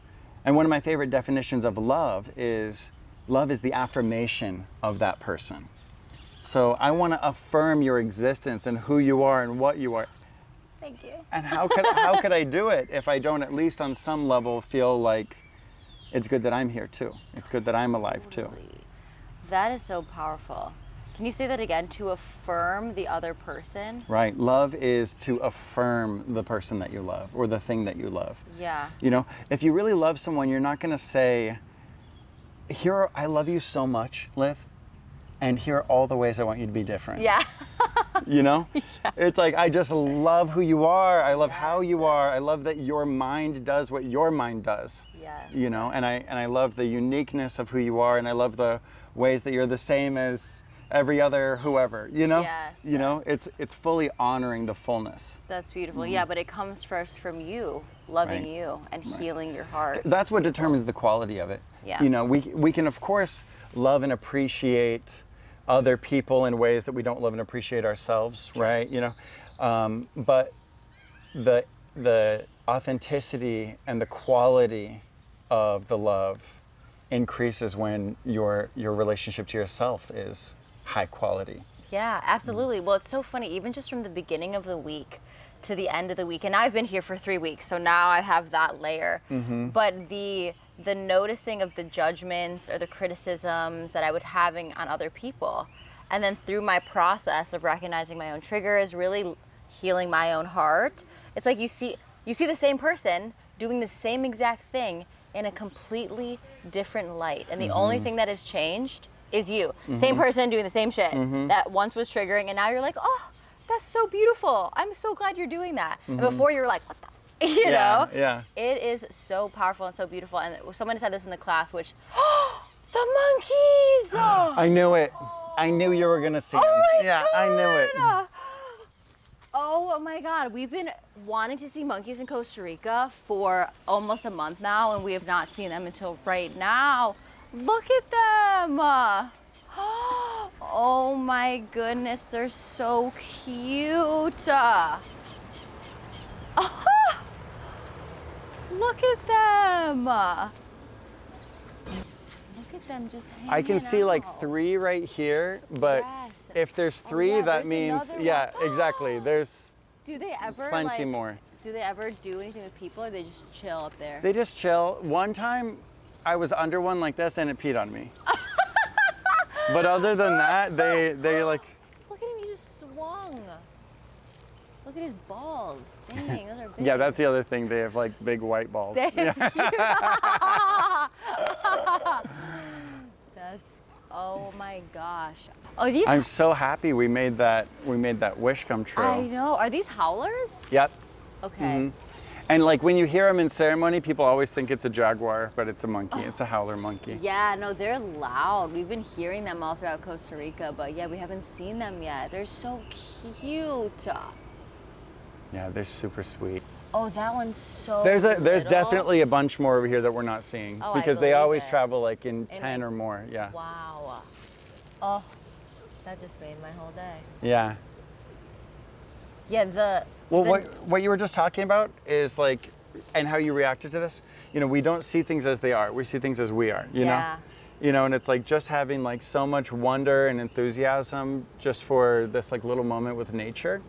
[SPEAKER 2] And one of my favorite definitions of love is the affirmation of that person. So I want to affirm your existence and who you are and what you are.
[SPEAKER 1] Thank you.
[SPEAKER 2] And how could I do it if I don't at least on some level feel like it's good that I'm here too. It's good that I'm alive too.
[SPEAKER 1] That is so powerful. Can you say that again? To affirm the other person? Right.
[SPEAKER 2] Love is to affirm the person that you love or the thing that you love.
[SPEAKER 1] Yeah.
[SPEAKER 2] You know, if you really love someone, you're not going to say, I love you so much, Liv, and here are all the ways I want you to be different.
[SPEAKER 1] Yeah.
[SPEAKER 2] You know? Yeah. It's like, I just love who you are. I love how you are. I love that your mind does what your mind does.
[SPEAKER 1] Yes.
[SPEAKER 2] You know, and I love the uniqueness of who you are, and I love the ways that you're the same as every other whoever, you know?
[SPEAKER 1] Yes.
[SPEAKER 2] You know, it's fully honoring the fullness.
[SPEAKER 1] That's beautiful. Yeah, but it comes first from you, loving you and healing your heart.
[SPEAKER 2] That's what determines the quality of it.
[SPEAKER 1] Yeah.
[SPEAKER 2] You know, we can of course love and appreciate other people in ways that we don't love and appreciate ourselves, right? You know, but the authenticity and the quality of the love increases when your relationship to yourself is high quality.
[SPEAKER 1] Yeah, absolutely. Well, it's so funny, even just from the beginning of the week to the end of the week, and I've been here for 3 weeks, so now I have that layer. But the noticing of the judgments or the criticisms that I would having on other people, and then through my process of recognizing my own triggers, really healing my own heart, it's like you see the same person doing the same exact thing in a completely different light, and the only thing that has changed is you. Same person doing the same shit that once was triggering, and now you're like, oh, that's so beautiful. I'm so glad you're doing that. And before you were like, what the, you know?
[SPEAKER 2] Yeah.
[SPEAKER 1] It is so powerful and so beautiful. And someone said this in the class, which The monkeys!
[SPEAKER 2] I knew it. I knew you were gonna see them.
[SPEAKER 1] Oh my
[SPEAKER 2] Yeah, I knew it.
[SPEAKER 1] God. Oh my God, we've been wanting to see monkeys in Costa Rica for almost a month now, and we have not seen them until right now. Look at them. Oh my goodness, they're so cute. Look at them. Look at them just hanging
[SPEAKER 2] I can see like
[SPEAKER 1] out.
[SPEAKER 2] 3 right here, but
[SPEAKER 1] Yes.
[SPEAKER 2] if there's 3,
[SPEAKER 1] yeah,
[SPEAKER 2] that
[SPEAKER 1] there's
[SPEAKER 2] means,
[SPEAKER 1] another
[SPEAKER 2] yeah,
[SPEAKER 1] one.
[SPEAKER 2] exactly. There's
[SPEAKER 1] Do they ever
[SPEAKER 2] plenty
[SPEAKER 1] like,
[SPEAKER 2] more.
[SPEAKER 1] Do they ever do anything with people, or they just chill up there?
[SPEAKER 2] They just chill. One time I was under one like this and it peed on me. But other than that, they like,
[SPEAKER 1] Look at him, he just swung. Look at his balls. Dang, those are big.
[SPEAKER 2] yeah, that's the other thing. They have like big white balls.
[SPEAKER 1] They're
[SPEAKER 2] Yeah.
[SPEAKER 1] cute. That's, oh my gosh. Oh, these,
[SPEAKER 2] I'm so happy we made that wish come true.
[SPEAKER 1] I know. Are these howlers?
[SPEAKER 2] Yep.
[SPEAKER 1] Okay.
[SPEAKER 2] And like when you hear them in ceremony, people always think it's a jaguar, but it's a monkey. It's a howler monkey.
[SPEAKER 1] Yeah, no, they're loud. We've been hearing them all throughout Costa Rica, but yeah, we haven't seen them yet. They're so cute.
[SPEAKER 2] Yeah, they're super sweet.
[SPEAKER 1] Oh, that one's so
[SPEAKER 2] There's
[SPEAKER 1] little.
[SPEAKER 2] definitely a bunch more over here that we're not seeing
[SPEAKER 1] Oh, I
[SPEAKER 2] because they
[SPEAKER 1] believe
[SPEAKER 2] always
[SPEAKER 1] it.
[SPEAKER 2] travel like in
[SPEAKER 1] In
[SPEAKER 2] 10
[SPEAKER 1] like-
[SPEAKER 2] or more. Yeah.
[SPEAKER 1] Wow. Oh, that just made my whole day.
[SPEAKER 2] Yeah.
[SPEAKER 1] Yeah,
[SPEAKER 2] Well,
[SPEAKER 1] the-
[SPEAKER 2] what you were just talking about is like, and how you reacted to this. You know, we don't see things as they are. We see things as we are. You
[SPEAKER 1] Yeah.
[SPEAKER 2] know. You know, and it's like just having like so much wonder and enthusiasm just for this like little moment with nature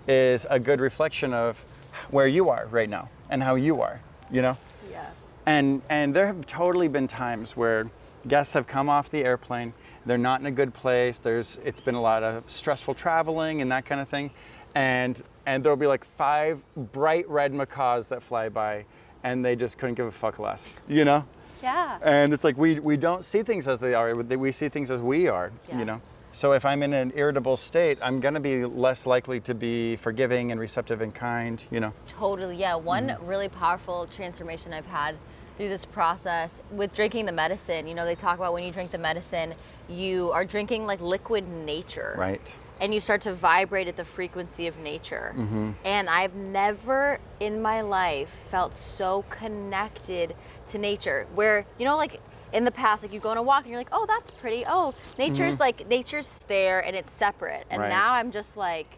[SPEAKER 2] is a good reflection of where you are right now and how you are. You know.
[SPEAKER 1] Yeah.
[SPEAKER 2] And there have totally been times where guests have come off the airplane, they're not in a good place, it's been a lot of stressful traveling and that kind of thing. And there'll be like 5 bright red macaws that fly by and they just couldn't give a fuck less, you know?
[SPEAKER 1] Yeah.
[SPEAKER 2] And it's like we don't see things as they are, we see things as we are,
[SPEAKER 1] Yeah.
[SPEAKER 2] you know? So if I'm in an irritable state, I'm gonna be less likely to be forgiving and receptive and kind, you know?
[SPEAKER 1] Totally, yeah. One really powerful transformation I've had through this process with drinking the medicine, you know, they talk about when you drink the medicine, you are drinking like liquid nature.
[SPEAKER 2] Right.
[SPEAKER 1] And you start to vibrate at the frequency of nature. And I've never in my life felt so connected to nature where, you know, like in the past, like you go on a walk and you're like, oh, that's pretty. Oh, nature's like, nature's there and it's separate. And
[SPEAKER 2] Right.
[SPEAKER 1] now I'm just like,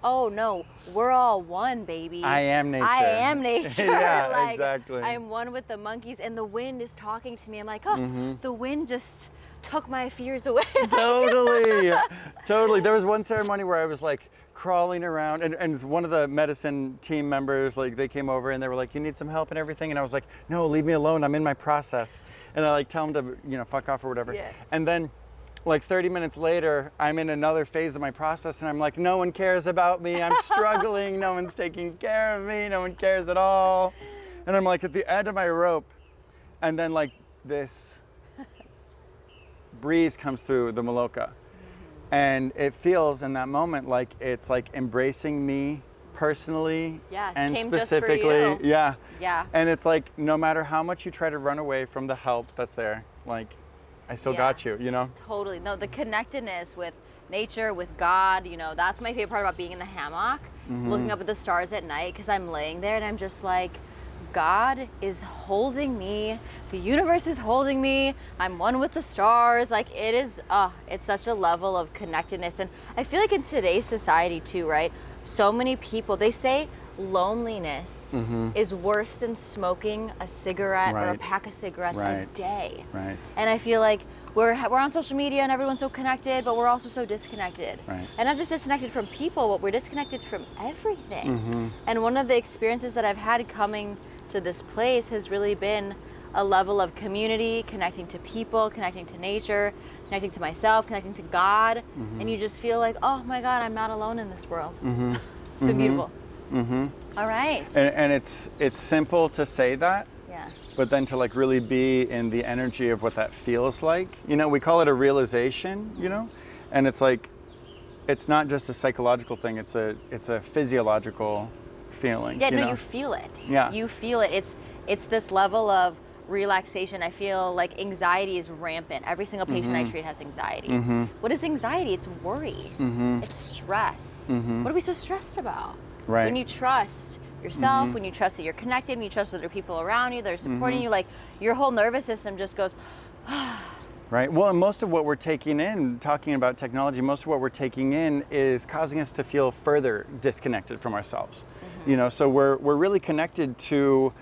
[SPEAKER 1] oh no, we're all one, baby.
[SPEAKER 2] I am nature.
[SPEAKER 1] I am nature.
[SPEAKER 2] Yeah,
[SPEAKER 1] Like,
[SPEAKER 2] exactly.
[SPEAKER 1] I'm one with the monkeys and the wind is talking to me. I'm like, oh, the wind just took my fears away.
[SPEAKER 2] Totally. There was one ceremony where I was like crawling around and one of the medicine team members, like they came over and they were like, you need some help and everything. And I was like, no, leave me alone. I'm in my process. And I like tell them to, you know, fuck off or whatever.
[SPEAKER 1] Yeah.
[SPEAKER 2] And then like 30 minutes later, I'm in another phase of my process and I'm like, no one cares about me. I'm struggling. No one's taking care of me. No one cares at all. And I'm like at the end of my rope. And then like this breeze comes through the Maloka. And it feels in that moment like it's like embracing me personally
[SPEAKER 1] Yeah, it
[SPEAKER 2] and
[SPEAKER 1] came just for
[SPEAKER 2] specifically.
[SPEAKER 1] you.
[SPEAKER 2] Yeah.
[SPEAKER 1] Yeah.
[SPEAKER 2] And it's like no matter how much you try to run away from the help that's there, like I still
[SPEAKER 1] Yeah.
[SPEAKER 2] got you, you know?
[SPEAKER 1] Totally. No, the connectedness with nature, with God, you know, that's my favorite part about being in the hammock, looking up at the stars at night, because I'm laying there and I'm just like, God is holding me. The universe is holding me. I'm one with the stars. Like it is, it's such a level of connectedness. And I feel like in today's society too, right? So many people, they say loneliness is worse than smoking a cigarette or a
[SPEAKER 2] Right.
[SPEAKER 1] pack of cigarettes a
[SPEAKER 2] Right.
[SPEAKER 1] day.
[SPEAKER 2] Right.
[SPEAKER 1] And I feel like we're on social media and everyone's so connected, but we're also so disconnected.
[SPEAKER 2] Right.
[SPEAKER 1] And not just disconnected from people, but we're disconnected from everything.
[SPEAKER 2] Mm-hmm.
[SPEAKER 1] And one of the experiences that I've had coming to this place has really been a level of community, connecting to people, connecting to nature, connecting to myself, connecting to God.
[SPEAKER 2] Mm-hmm.
[SPEAKER 1] And you just feel like, oh my God, I'm not alone in this world. It's been beautiful. All right.
[SPEAKER 2] And it's simple to say that,
[SPEAKER 1] Yeah.
[SPEAKER 2] but then to like really be in the energy of what that feels like. You know, we call it a realization, you know? And it's like it's not just a psychological thing, it's a physiological feeling.
[SPEAKER 1] Yeah,
[SPEAKER 2] you
[SPEAKER 1] no,
[SPEAKER 2] know?
[SPEAKER 1] you feel it.
[SPEAKER 2] Yeah.
[SPEAKER 1] You feel it. It's this level of relaxation. I feel like anxiety is rampant. Every single patient I treat has anxiety. What is anxiety? It's worry. It's stress. What are we so stressed about?
[SPEAKER 2] Right.
[SPEAKER 1] When you trust yourself, when you trust that you're connected, when you trust that there are people around you that are supporting you, like your whole nervous system just goes,
[SPEAKER 2] Right. Well, and most of what we're taking in, talking about technology, most of what we're taking in is causing us to feel further disconnected from ourselves. You know, so we're really connected to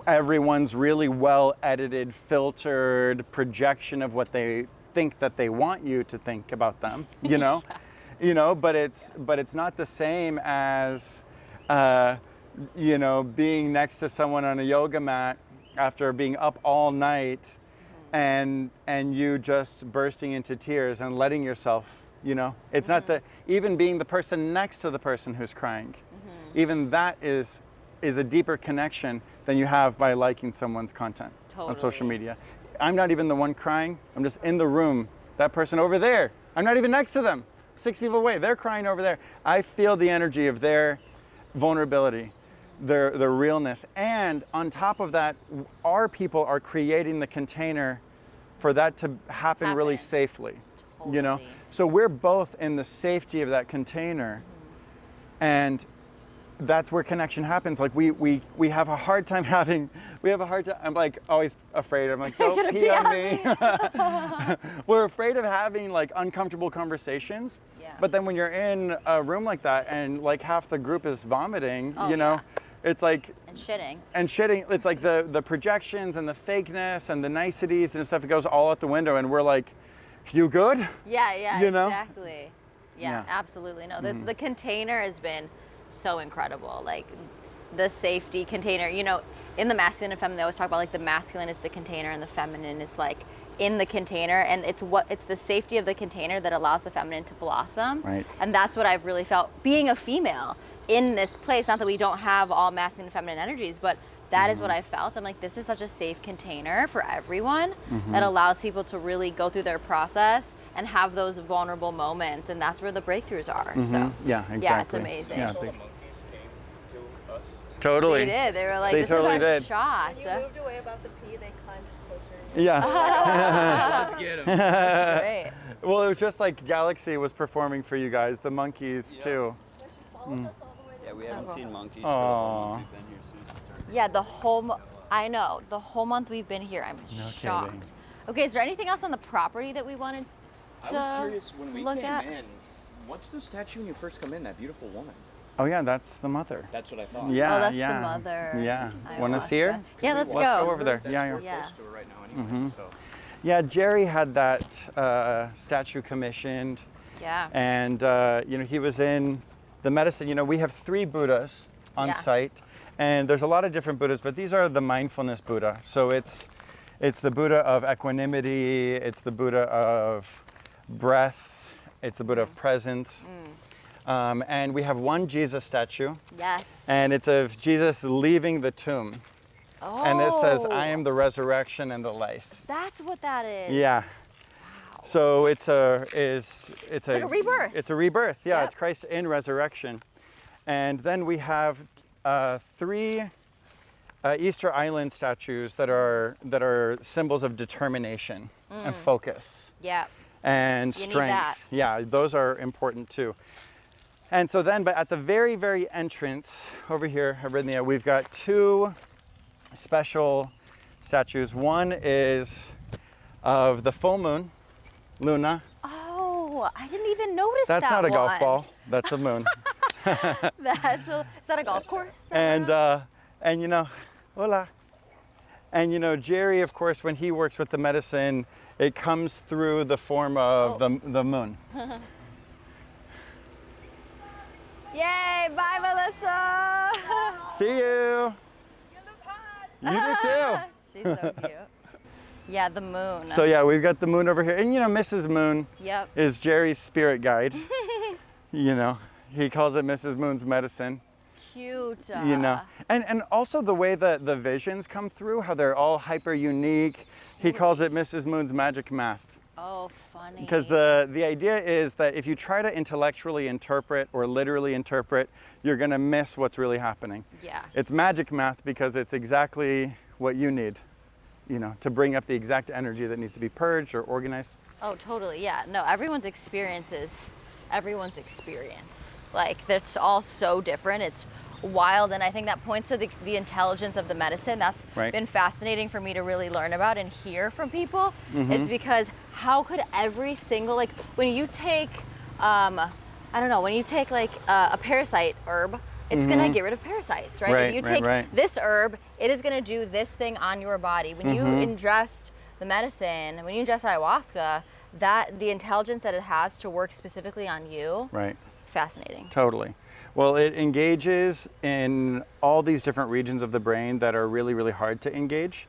[SPEAKER 2] everyone's really well edited, filtered projection of what they think that they want you to think about them. You know, you know, but it's not the same as you know, being next to someone on a yoga mat after being up all night and you just bursting into tears and letting yourself, you know, it's not the, even being the person next to the person who's crying, even that is a deeper connection than you have by liking someone's content on social media. I'm not even the one crying, I'm just in the room. That person over there, I'm not even next to them, 6 people away, they're crying over there. I feel the energy of their vulnerability, their realness, and on top of that, our people are creating the container for that to happen really safely. You know, so we're both in the safety of that container, and that's where connection happens. Like we have a hard time having, I'm like always afraid. I'm like, don't pee on me. We're afraid of having like uncomfortable conversations. But then when you're in a room like that and like half the group is vomiting, you know, it's like and shitting. It's like the projections and the fakeness and the niceties and stuff. It goes all out the window, and we're like, "You good?"
[SPEAKER 1] Yeah,
[SPEAKER 2] you know?
[SPEAKER 1] Exactly. Yeah, absolutely. No, the container has been so incredible. Like the safety container. You know, in the masculine and feminine, they always talk about like the masculine is the container and the feminine is like in the container, and it's the safety of the container that allows the feminine to blossom.
[SPEAKER 2] Right.
[SPEAKER 1] And that's what I've really felt being a female in this place. Not that we don't have all masculine and feminine energies, but that is what I felt. I'm like, this is such a safe container for everyone that allows people to really go through their process and have those vulnerable moments, and that's where the breakthroughs are. So
[SPEAKER 2] yeah, exactly.
[SPEAKER 1] Yeah, it's amazing.
[SPEAKER 2] Yeah,
[SPEAKER 3] So the monkeys came to us.
[SPEAKER 2] totally.
[SPEAKER 1] They did. They were like,
[SPEAKER 2] They
[SPEAKER 1] this
[SPEAKER 2] totally
[SPEAKER 1] is our
[SPEAKER 2] did.
[SPEAKER 1] shot.
[SPEAKER 4] When you moved away about the pee, they climbed just closer.
[SPEAKER 2] Yeah.
[SPEAKER 3] Let's get them.
[SPEAKER 1] Great.
[SPEAKER 2] Well, it was just like Galaxy was performing for you guys, the monkeys too.
[SPEAKER 4] Followed us all the way
[SPEAKER 3] Yeah, we haven't seen monkeys
[SPEAKER 2] Aw.
[SPEAKER 3] for the whole month we've been here since we started.
[SPEAKER 1] Yeah, I know, the whole month we've been here, I'm shocked.
[SPEAKER 2] kidding.
[SPEAKER 1] Okay, is there anything else on the property that we wanted
[SPEAKER 3] I
[SPEAKER 1] to
[SPEAKER 3] was curious when we
[SPEAKER 1] look
[SPEAKER 3] came
[SPEAKER 1] at?
[SPEAKER 3] in, what's the statue when you first come in, that beautiful woman?
[SPEAKER 2] Oh yeah, that's the mother.
[SPEAKER 3] That's what I thought.
[SPEAKER 2] Yeah,
[SPEAKER 1] Oh, that's the
[SPEAKER 2] yeah.
[SPEAKER 1] mother.
[SPEAKER 2] Yeah. Want to see her?
[SPEAKER 1] Ayahuasca. Yeah, let's
[SPEAKER 2] Let's
[SPEAKER 1] go.
[SPEAKER 2] go over there.
[SPEAKER 3] That's
[SPEAKER 2] Yeah,
[SPEAKER 3] we're
[SPEAKER 1] yeah.
[SPEAKER 3] close to her right now anyway, so.
[SPEAKER 2] Yeah, Jerry had that statue commissioned,
[SPEAKER 1] Yeah.
[SPEAKER 2] and you know, he was in the medicine. You know, we have 3 Buddhas on site, and there's a lot of different Buddhas, but these are the mindfulness Buddha. So it's the Buddha of equanimity, it's the Buddha of breath, it's the Buddha of presence. And we have one Jesus statue,
[SPEAKER 1] Yes.
[SPEAKER 2] and it's of Jesus leaving the tomb.
[SPEAKER 1] Oh.
[SPEAKER 2] And it says, I am the resurrection and the life.
[SPEAKER 1] That's what that is.
[SPEAKER 2] Yeah. So it's
[SPEAKER 1] like a rebirth.
[SPEAKER 2] It's a rebirth. Yeah,
[SPEAKER 1] Yep.
[SPEAKER 2] it's Christ in resurrection. And then we have 3 Easter Island statues that are symbols of determination and focus
[SPEAKER 1] Yeah.
[SPEAKER 2] and
[SPEAKER 1] You need
[SPEAKER 2] strength.
[SPEAKER 1] that.
[SPEAKER 2] Yeah, those are important too. And so then, but at the very, very entrance over here, Arrhythmia, we've got 2 special statues. One is of the full moon, Luna.
[SPEAKER 1] Oh, I didn't even notice that.
[SPEAKER 2] That's not a golf
[SPEAKER 1] one.
[SPEAKER 2] ball. That's a moon.
[SPEAKER 1] Is that a golf course?
[SPEAKER 2] and you know, hola. And you know, Jerry, of course, when he works with the medicine, it comes through the form of the moon.
[SPEAKER 1] Yay! Bye, Melissa.
[SPEAKER 2] See you.
[SPEAKER 4] You look hot.
[SPEAKER 2] You do too.
[SPEAKER 1] She's so cute. Yeah, the moon.
[SPEAKER 2] So yeah, we've got the moon over here, and you know, Mrs. Moon
[SPEAKER 1] Yep.
[SPEAKER 2] is Jerry's spirit guide. You know, he calls it Mrs. Moon's medicine.
[SPEAKER 1] Cute.
[SPEAKER 2] You know, and also the way that the visions come through, how they're all hyper unique. He calls it Mrs. Moon's magic math.
[SPEAKER 1] Oh, funny.
[SPEAKER 2] Because the idea is that if you try to intellectually interpret or literally interpret, you're gonna miss what's really happening.
[SPEAKER 1] Yeah.
[SPEAKER 2] It's magic math because it's exactly what you need. to bring up the exact energy that needs to be purged or organized.
[SPEAKER 1] Oh, totally. Yeah. No, everyone's experience is everyone's experience. Like, that's all so different. It's wild. And I think that points to the intelligence of the medicine. That's
[SPEAKER 2] Right.
[SPEAKER 1] been fascinating for me to really learn about and hear from people.
[SPEAKER 2] Mm-hmm.
[SPEAKER 1] It's because how could every single, like, when you take, I don't know, when you take like a parasite herb, it's gonna get rid of parasites, right?
[SPEAKER 2] Mm-hmm. Right,
[SPEAKER 1] If you
[SPEAKER 2] right,
[SPEAKER 1] take
[SPEAKER 2] right.
[SPEAKER 1] this herb, it is gonna do this thing on your body. When you ingest the medicine, when you ingest ayahuasca, that the intelligence that it has to work specifically on you,
[SPEAKER 2] Right.
[SPEAKER 1] fascinating.
[SPEAKER 2] Totally. Well, it engages in all these different regions of the brain that are really, really hard to engage.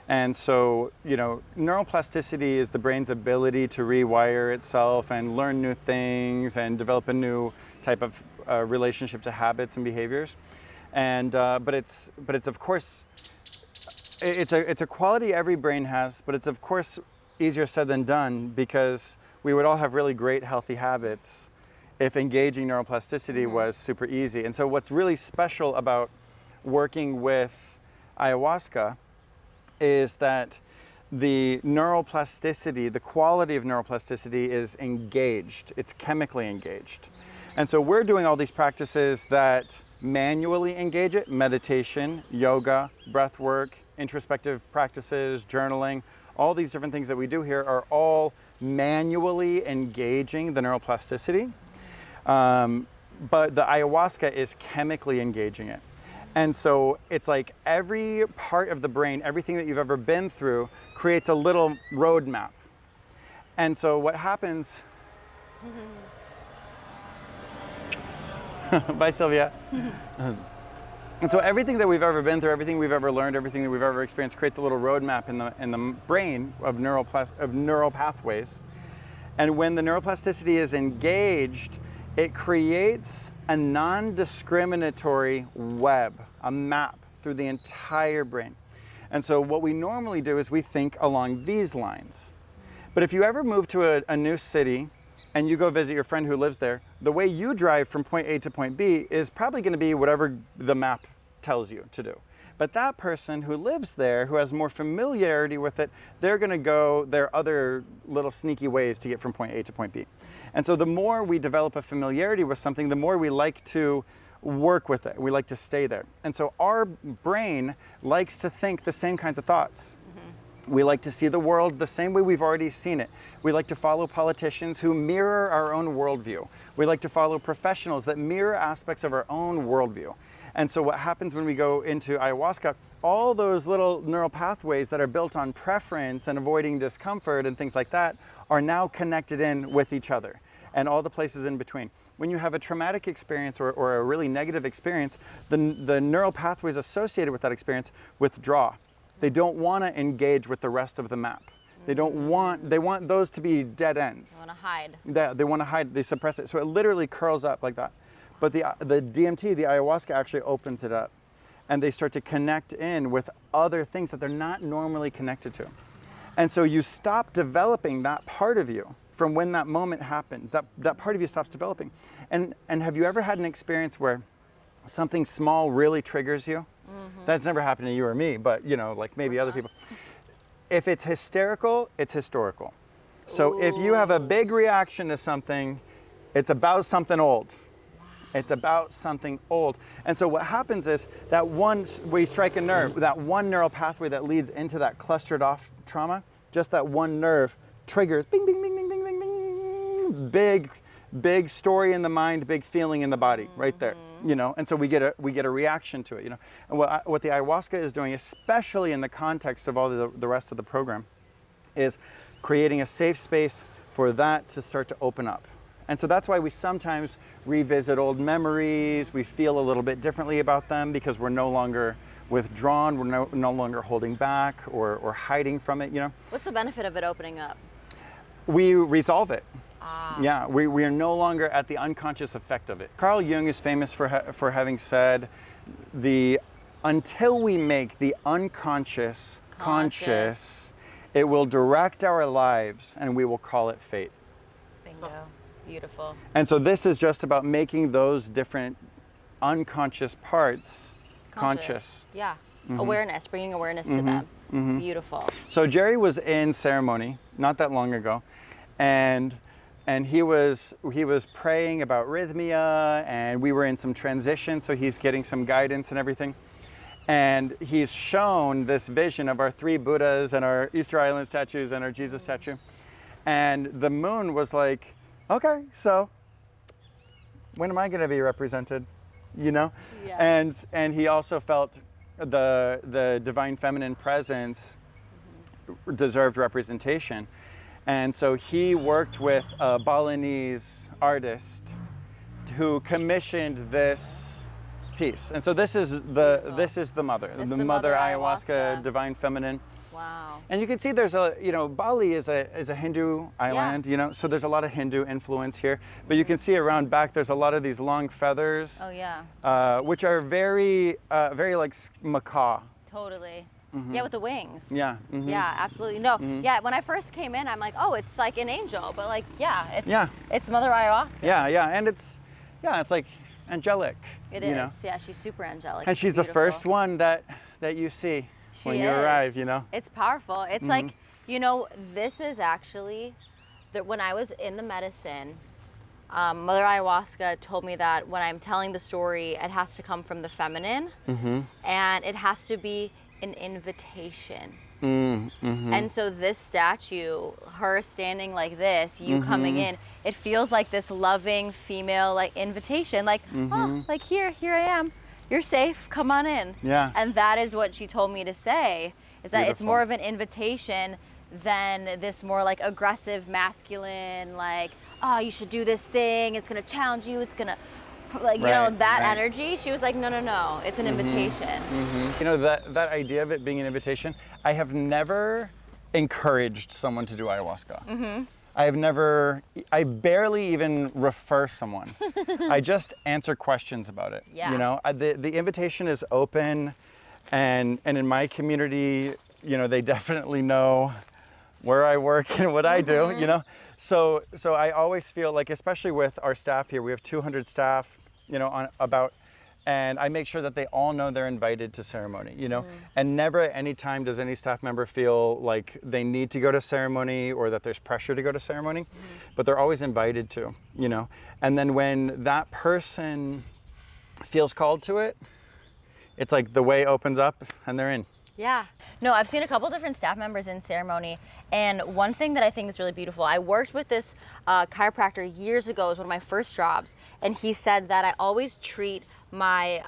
[SPEAKER 2] And so, neuroplasticity is the brain's ability to rewire itself and learn new things and develop a new type of relationship to habits and behaviors. And but it's of course it's a quality every brain has, but it's of course easier said than done, because we would all have really great healthy habits if engaging neuroplasticity was super easy. And so what's really special about working with ayahuasca is that the neuroplasticity, the quality of neuroplasticity is engaged. It's chemically engaged. And so we're doing all these practices that manually engage it: meditation, yoga, breath work, introspective practices, journaling. All these different things that we do here are all manually engaging the neuroplasticity. But the ayahuasca is chemically engaging it. And so it's like every part of the brain, everything that you've ever been through, creates a little roadmap. And so what happens... Bye, Sylvia. And so everything that we've ever been through, everything we've ever learned, everything that we've ever experienced creates a little roadmap in the brain of neural pathways. And when the neuroplasticity is engaged, it creates a non-discriminatory web, a map through the entire brain. And so what we normally do is we think along these lines. But if you ever move to a new city and you go visit your friend who lives there, the way you drive from point A to point B is probably going to be whatever the map tells you to do. But that person who lives there, who has more familiarity with it, they're going to go their other little sneaky ways to get from point A to point B. And so the more we develop a familiarity with something, the more we like to work with it. We like to stay there. And so our brain likes to think the same kinds of thoughts. We like to see the world the same way we've already seen it. We like to follow politicians who mirror our own worldview. We like to follow professionals that mirror aspects of our own worldview. And so what happens when we go into ayahuasca, all those little neural pathways that are built on preference and avoiding discomfort and things like that are now connected in with each other, and all the places in between. When you have a traumatic experience or a really negative experience, the neural pathways associated with that experience withdraw. They don't want to engage with the rest of the map. They want those to be dead ends.
[SPEAKER 1] I want to hide.
[SPEAKER 2] They want to hide, they suppress it. So it literally curls up like that. But the DMT, the ayahuasca, actually opens it up. And they start to connect in with other things that they're not normally connected to. And so you stop developing that part of you from when that moment happened. That part of you stops developing. And have you ever had an experience where something small really triggers you? That's never happened to you or me, but like maybe other people. If it's hysterical, it's historical. So if you have a big reaction to something, it's about something old. It's about something old. And so what happens is that we strike a nerve, that one neural pathway that leads into that clustered off trauma, just that one nerve triggers bing, bing, bing, bing, bing, bing, bing, big story in the mind, big feeling in the body right there, and so we get a reaction to it, And what the ayahuasca is doing, especially in the context of all the rest of the program, is creating a safe space for that to start to open up. And so that's why we sometimes revisit old memories. We feel a little bit differently about them because we're no longer withdrawn, we're no longer holding back or hiding from it,
[SPEAKER 1] What's the benefit of it opening up?
[SPEAKER 2] We resolve it. Yeah, we are no longer at the unconscious effect of it. Carl Jung is famous for having said, until we make the unconscious conscious, it will direct our lives and we will call it fate.
[SPEAKER 1] Bingo. Beautiful.
[SPEAKER 2] And so this is just about making those different unconscious parts conscious.
[SPEAKER 1] Yeah. Awareness, bringing awareness to them. Beautiful.
[SPEAKER 2] So Jerry was in ceremony not that long ago, and he was praying about rhythmia, and we were in some transition, so he's getting some guidance and everything. And he's shown this vision of our 3 Buddhas and our Easter Island statues and our Jesus statue. And the moon was like, okay, so when am I going to be represented? You know?
[SPEAKER 1] Yeah.
[SPEAKER 2] And he also felt the divine feminine presence deserved representation. And so he worked with a Balinese artist who commissioned this piece. And so this is the mother,
[SPEAKER 1] This is
[SPEAKER 2] the
[SPEAKER 1] the
[SPEAKER 2] mother
[SPEAKER 1] mother
[SPEAKER 2] ayahuasca,
[SPEAKER 1] ayahuasca.
[SPEAKER 2] divine feminine.
[SPEAKER 1] Wow.
[SPEAKER 2] And you can see there's Bali is a Hindu island, so there's a lot of Hindu influence here. But you can see around back there's a lot of these long feathers,
[SPEAKER 1] Oh yeah.
[SPEAKER 2] which are very like macaw.
[SPEAKER 1] Totally. Yeah, with the wings.
[SPEAKER 2] Yeah.
[SPEAKER 1] Yeah, absolutely. No. Yeah, when I first came in, I'm like, oh, it's like an angel, but like, it's Mother Ayahuasca.
[SPEAKER 2] Yeah, and it's like angelic.
[SPEAKER 1] It
[SPEAKER 2] you
[SPEAKER 1] is.
[SPEAKER 2] know?
[SPEAKER 1] Yeah, she's super angelic.
[SPEAKER 2] And she's the
[SPEAKER 1] beautiful.
[SPEAKER 2] first one that you see when you
[SPEAKER 1] is.
[SPEAKER 2] arrive.
[SPEAKER 1] It's powerful. It's like, this is actually that when I was in the medicine, Mother Ayahuasca told me that when I'm telling the story, it has to come from the feminine, and it has to be an invitation. And so this statue, her standing like this, you coming in, it feels like this loving female like invitation, like, oh, like here I am. You're safe, come on in.
[SPEAKER 2] Yeah.
[SPEAKER 1] And that is what she told me to say, is that it's
[SPEAKER 2] Beautiful.
[SPEAKER 1] more of an invitation than this more like aggressive, masculine, like, oh, you should do this thing, it's gonna challenge you, it's gonna, like, that
[SPEAKER 2] Right.
[SPEAKER 1] energy. She was like, no, it's an invitation.
[SPEAKER 2] That idea of it being an invitation, I have never encouraged someone to do ayahuasca. I barely even refer someone. I just answer questions about it.
[SPEAKER 1] Yeah.
[SPEAKER 2] The invitation is open, and in my community, they definitely know where I work and what I do, So I always feel like, especially with our staff here, we have 200 staff, and I make sure that they all know they're invited to ceremony, and never at any time does any staff member feel like they need to go to ceremony or that there's pressure to go to ceremony, but they're always invited to, and then when that person feels called to it, it's like the way opens up and they're in.
[SPEAKER 1] Yeah. No, I've seen a couple different staff members in ceremony, and one thing that I think is really beautiful, I worked with this chiropractor years ago. It was one of my first jobs, and he said that I always treat my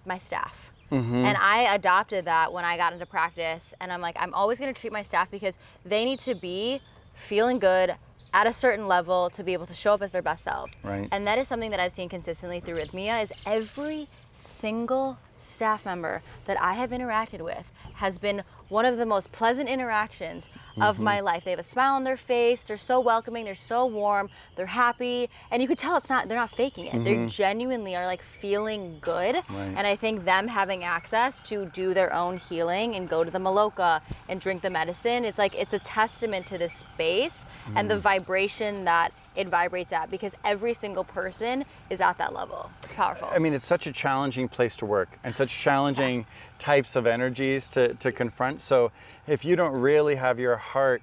[SPEAKER 1] my staff. And I adopted that when I got into practice, and I'm like, I'm always going to treat my staff because they need to be feeling good at a certain level to be able to show up as their best selves.
[SPEAKER 2] Right.
[SPEAKER 1] And that is something that I've seen consistently through Rhythmia, is every single staff member that I have interacted with has been one of the most pleasant interactions of my life. They have a smile on their face, they're so welcoming, they're so warm, they're happy, and you could tell they're not faking it. They genuinely are like feeling good.
[SPEAKER 2] Right.
[SPEAKER 1] And I think them having access to do their own healing and go to the Maloka and drink the medicine, it's like, it's a testament to this space and the vibration that it vibrates at, because every single person is at that level. It's powerful.
[SPEAKER 2] I mean, it's such a challenging place to work and such challenging types of energies to confront. So if you don't really have your heart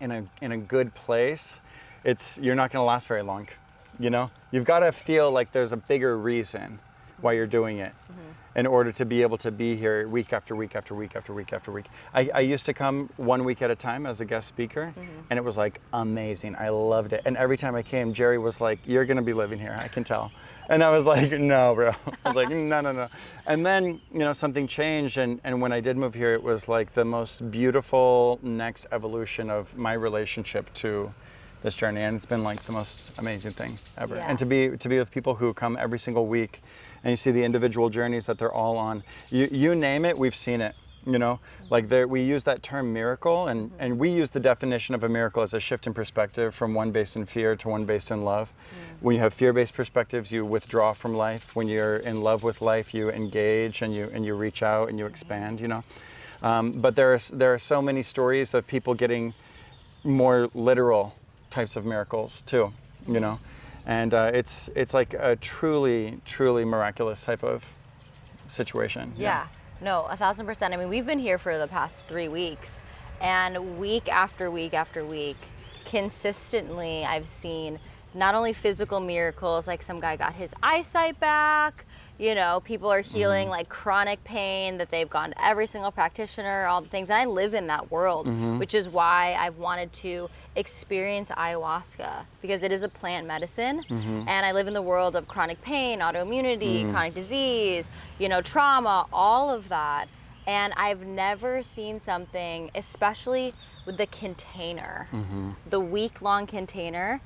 [SPEAKER 2] in a good place, you're not going to last very long. You've got to feel like there's a bigger reason why you're doing it in order to be able to be here week after week after week after week after week. I used to come 1 week at a time as a guest speaker, and it was like amazing. I loved it. And every time I came, Jerry was like, you're going to be living here, I can tell. And I was like, no, bro. I was like, no. And then, something changed. And when I did move here, it was like the most beautiful next evolution of my relationship to this journey. And it's been like the most amazing thing ever.
[SPEAKER 1] Yeah.
[SPEAKER 2] And to be with people who come every single week, and you see the individual journeys that they're all on. You name it, we've seen it. Like we use that term miracle, and we use the definition of a miracle as a shift in perspective from one based in fear to one based in love. When you have fear-based perspectives, you withdraw from life. When you're in love with life, you engage and you reach out and you expand. But there are so many stories of people getting more literal types of miracles too. And it's like a truly miraculous type of situation.
[SPEAKER 1] Yeah. No, 1,000%. I mean, we've been here for the past 3 weeks, and week after week after week, consistently, I've seen not only physical miracles, like some guy got his eyesight back, you know, people are healing like chronic pain that they've gone to every single practitioner, all the things. And I live in that world, which is why I've wanted to experience ayahuasca, because it is a plant medicine. And I live in the world of chronic pain, autoimmunity, chronic disease, you know, trauma, all of that. And I've never seen something, especially with the container, the week-long container,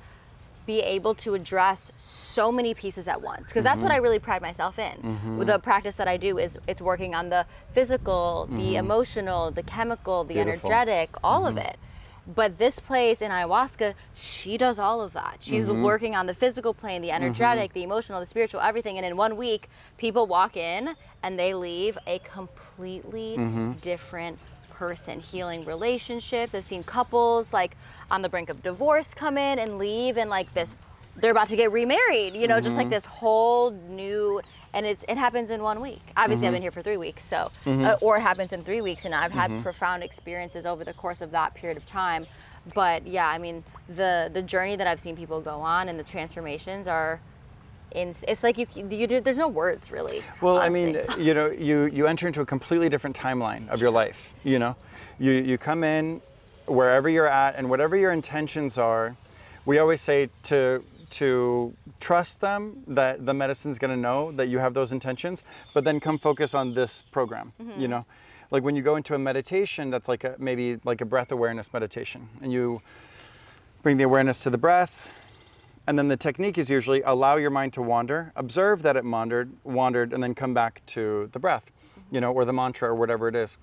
[SPEAKER 1] be able to address so many pieces at once, because that's what I really pride myself in. With the practice that I do is it's working on the physical, the emotional, the chemical, the
[SPEAKER 2] Beautiful.
[SPEAKER 1] energetic, all of it. But this place in ayahuasca, she does all of that. She's working on the physical plane, the energetic, the emotional, the spiritual, everything. And in 1 week, people walk in and they leave a completely different person, healing relationships. I've seen couples like on the brink of divorce come in and leave, and like this, they're about to get remarried, you know, just like this whole new, and it happens in 1 week. Obviously I've been here for 3 weeks, so, or it happens in 3 weeks, and I've had profound experiences over the course of that period of time. But yeah, I mean, the journey that I've seen people go on and the transformations are, it's like there's no words really.
[SPEAKER 2] Well,
[SPEAKER 1] honestly.
[SPEAKER 2] I mean, you know, you enter into a completely different timeline of your life. You know, you come in wherever you're at, and whatever your intentions are, we always say to trust them, that the medicine's going to know that you have those intentions, but then come focus on this program. You know, like when you go into a meditation, that's like maybe like a breath awareness meditation, and you bring the awareness to the breath. And then the technique is usually allow your mind to wander, observe that it wandered, and then come back to the breath, you know, or the mantra or whatever it is.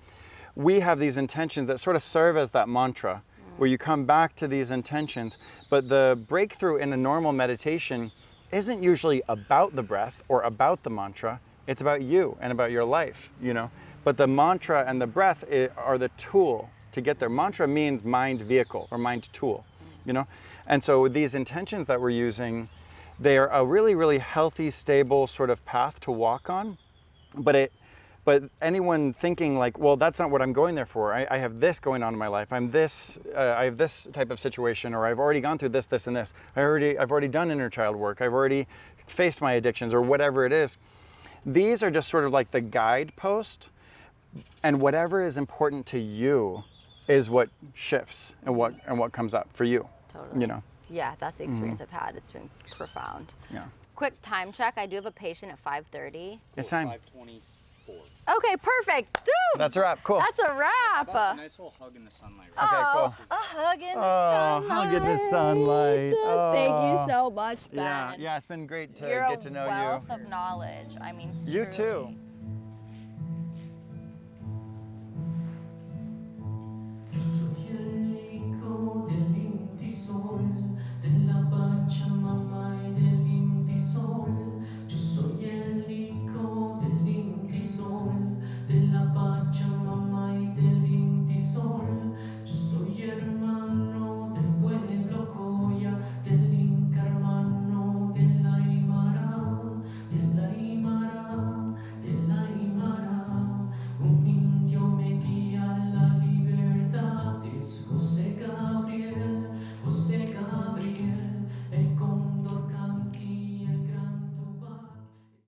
[SPEAKER 2] We have these intentions that sort of serve as that mantra, where you come back to these intentions, but the breakthrough in a normal meditation isn't usually about the breath or about the mantra. It's about you and about your life, you know. But the mantra and the breath are the tool to get there. Mantra means mind vehicle or mind tool, you know. And so these intentions that we're using, they are a really, really healthy, stable sort of path to walk on. But anyone thinking like, well, that's not what I'm going there for. I have this going on in my life. I have this type of situation, or I've already gone through this, this, and this. I've already done inner child work. I've already faced my addictions, or whatever it is. These are just sort of like the guidepost, and whatever is important to you is what shifts and what comes up for you.
[SPEAKER 1] Totally.
[SPEAKER 2] You know.
[SPEAKER 1] Yeah, that's the experience I've had. It's been profound.
[SPEAKER 2] Yeah.
[SPEAKER 1] Quick time check. I do have a patient at 5:30.
[SPEAKER 2] It's time.
[SPEAKER 3] 5:24.
[SPEAKER 1] Okay, perfect. Dude,
[SPEAKER 2] That's a wrap. Cool.
[SPEAKER 1] that's a wrap.
[SPEAKER 3] About a nice little hug in the sunlight. Right?
[SPEAKER 2] Okay,
[SPEAKER 1] Oh,
[SPEAKER 2] cool.
[SPEAKER 1] a hug in the
[SPEAKER 2] Oh,
[SPEAKER 1] sunlight.
[SPEAKER 2] hug in the sunlight.
[SPEAKER 1] Thank
[SPEAKER 2] Oh.
[SPEAKER 1] you so much, Ben.
[SPEAKER 2] Yeah, it's been great to
[SPEAKER 1] You're
[SPEAKER 2] get to know
[SPEAKER 1] a wealth
[SPEAKER 2] you.
[SPEAKER 1] of knowledge. I mean,
[SPEAKER 2] You
[SPEAKER 1] truly.
[SPEAKER 2] too.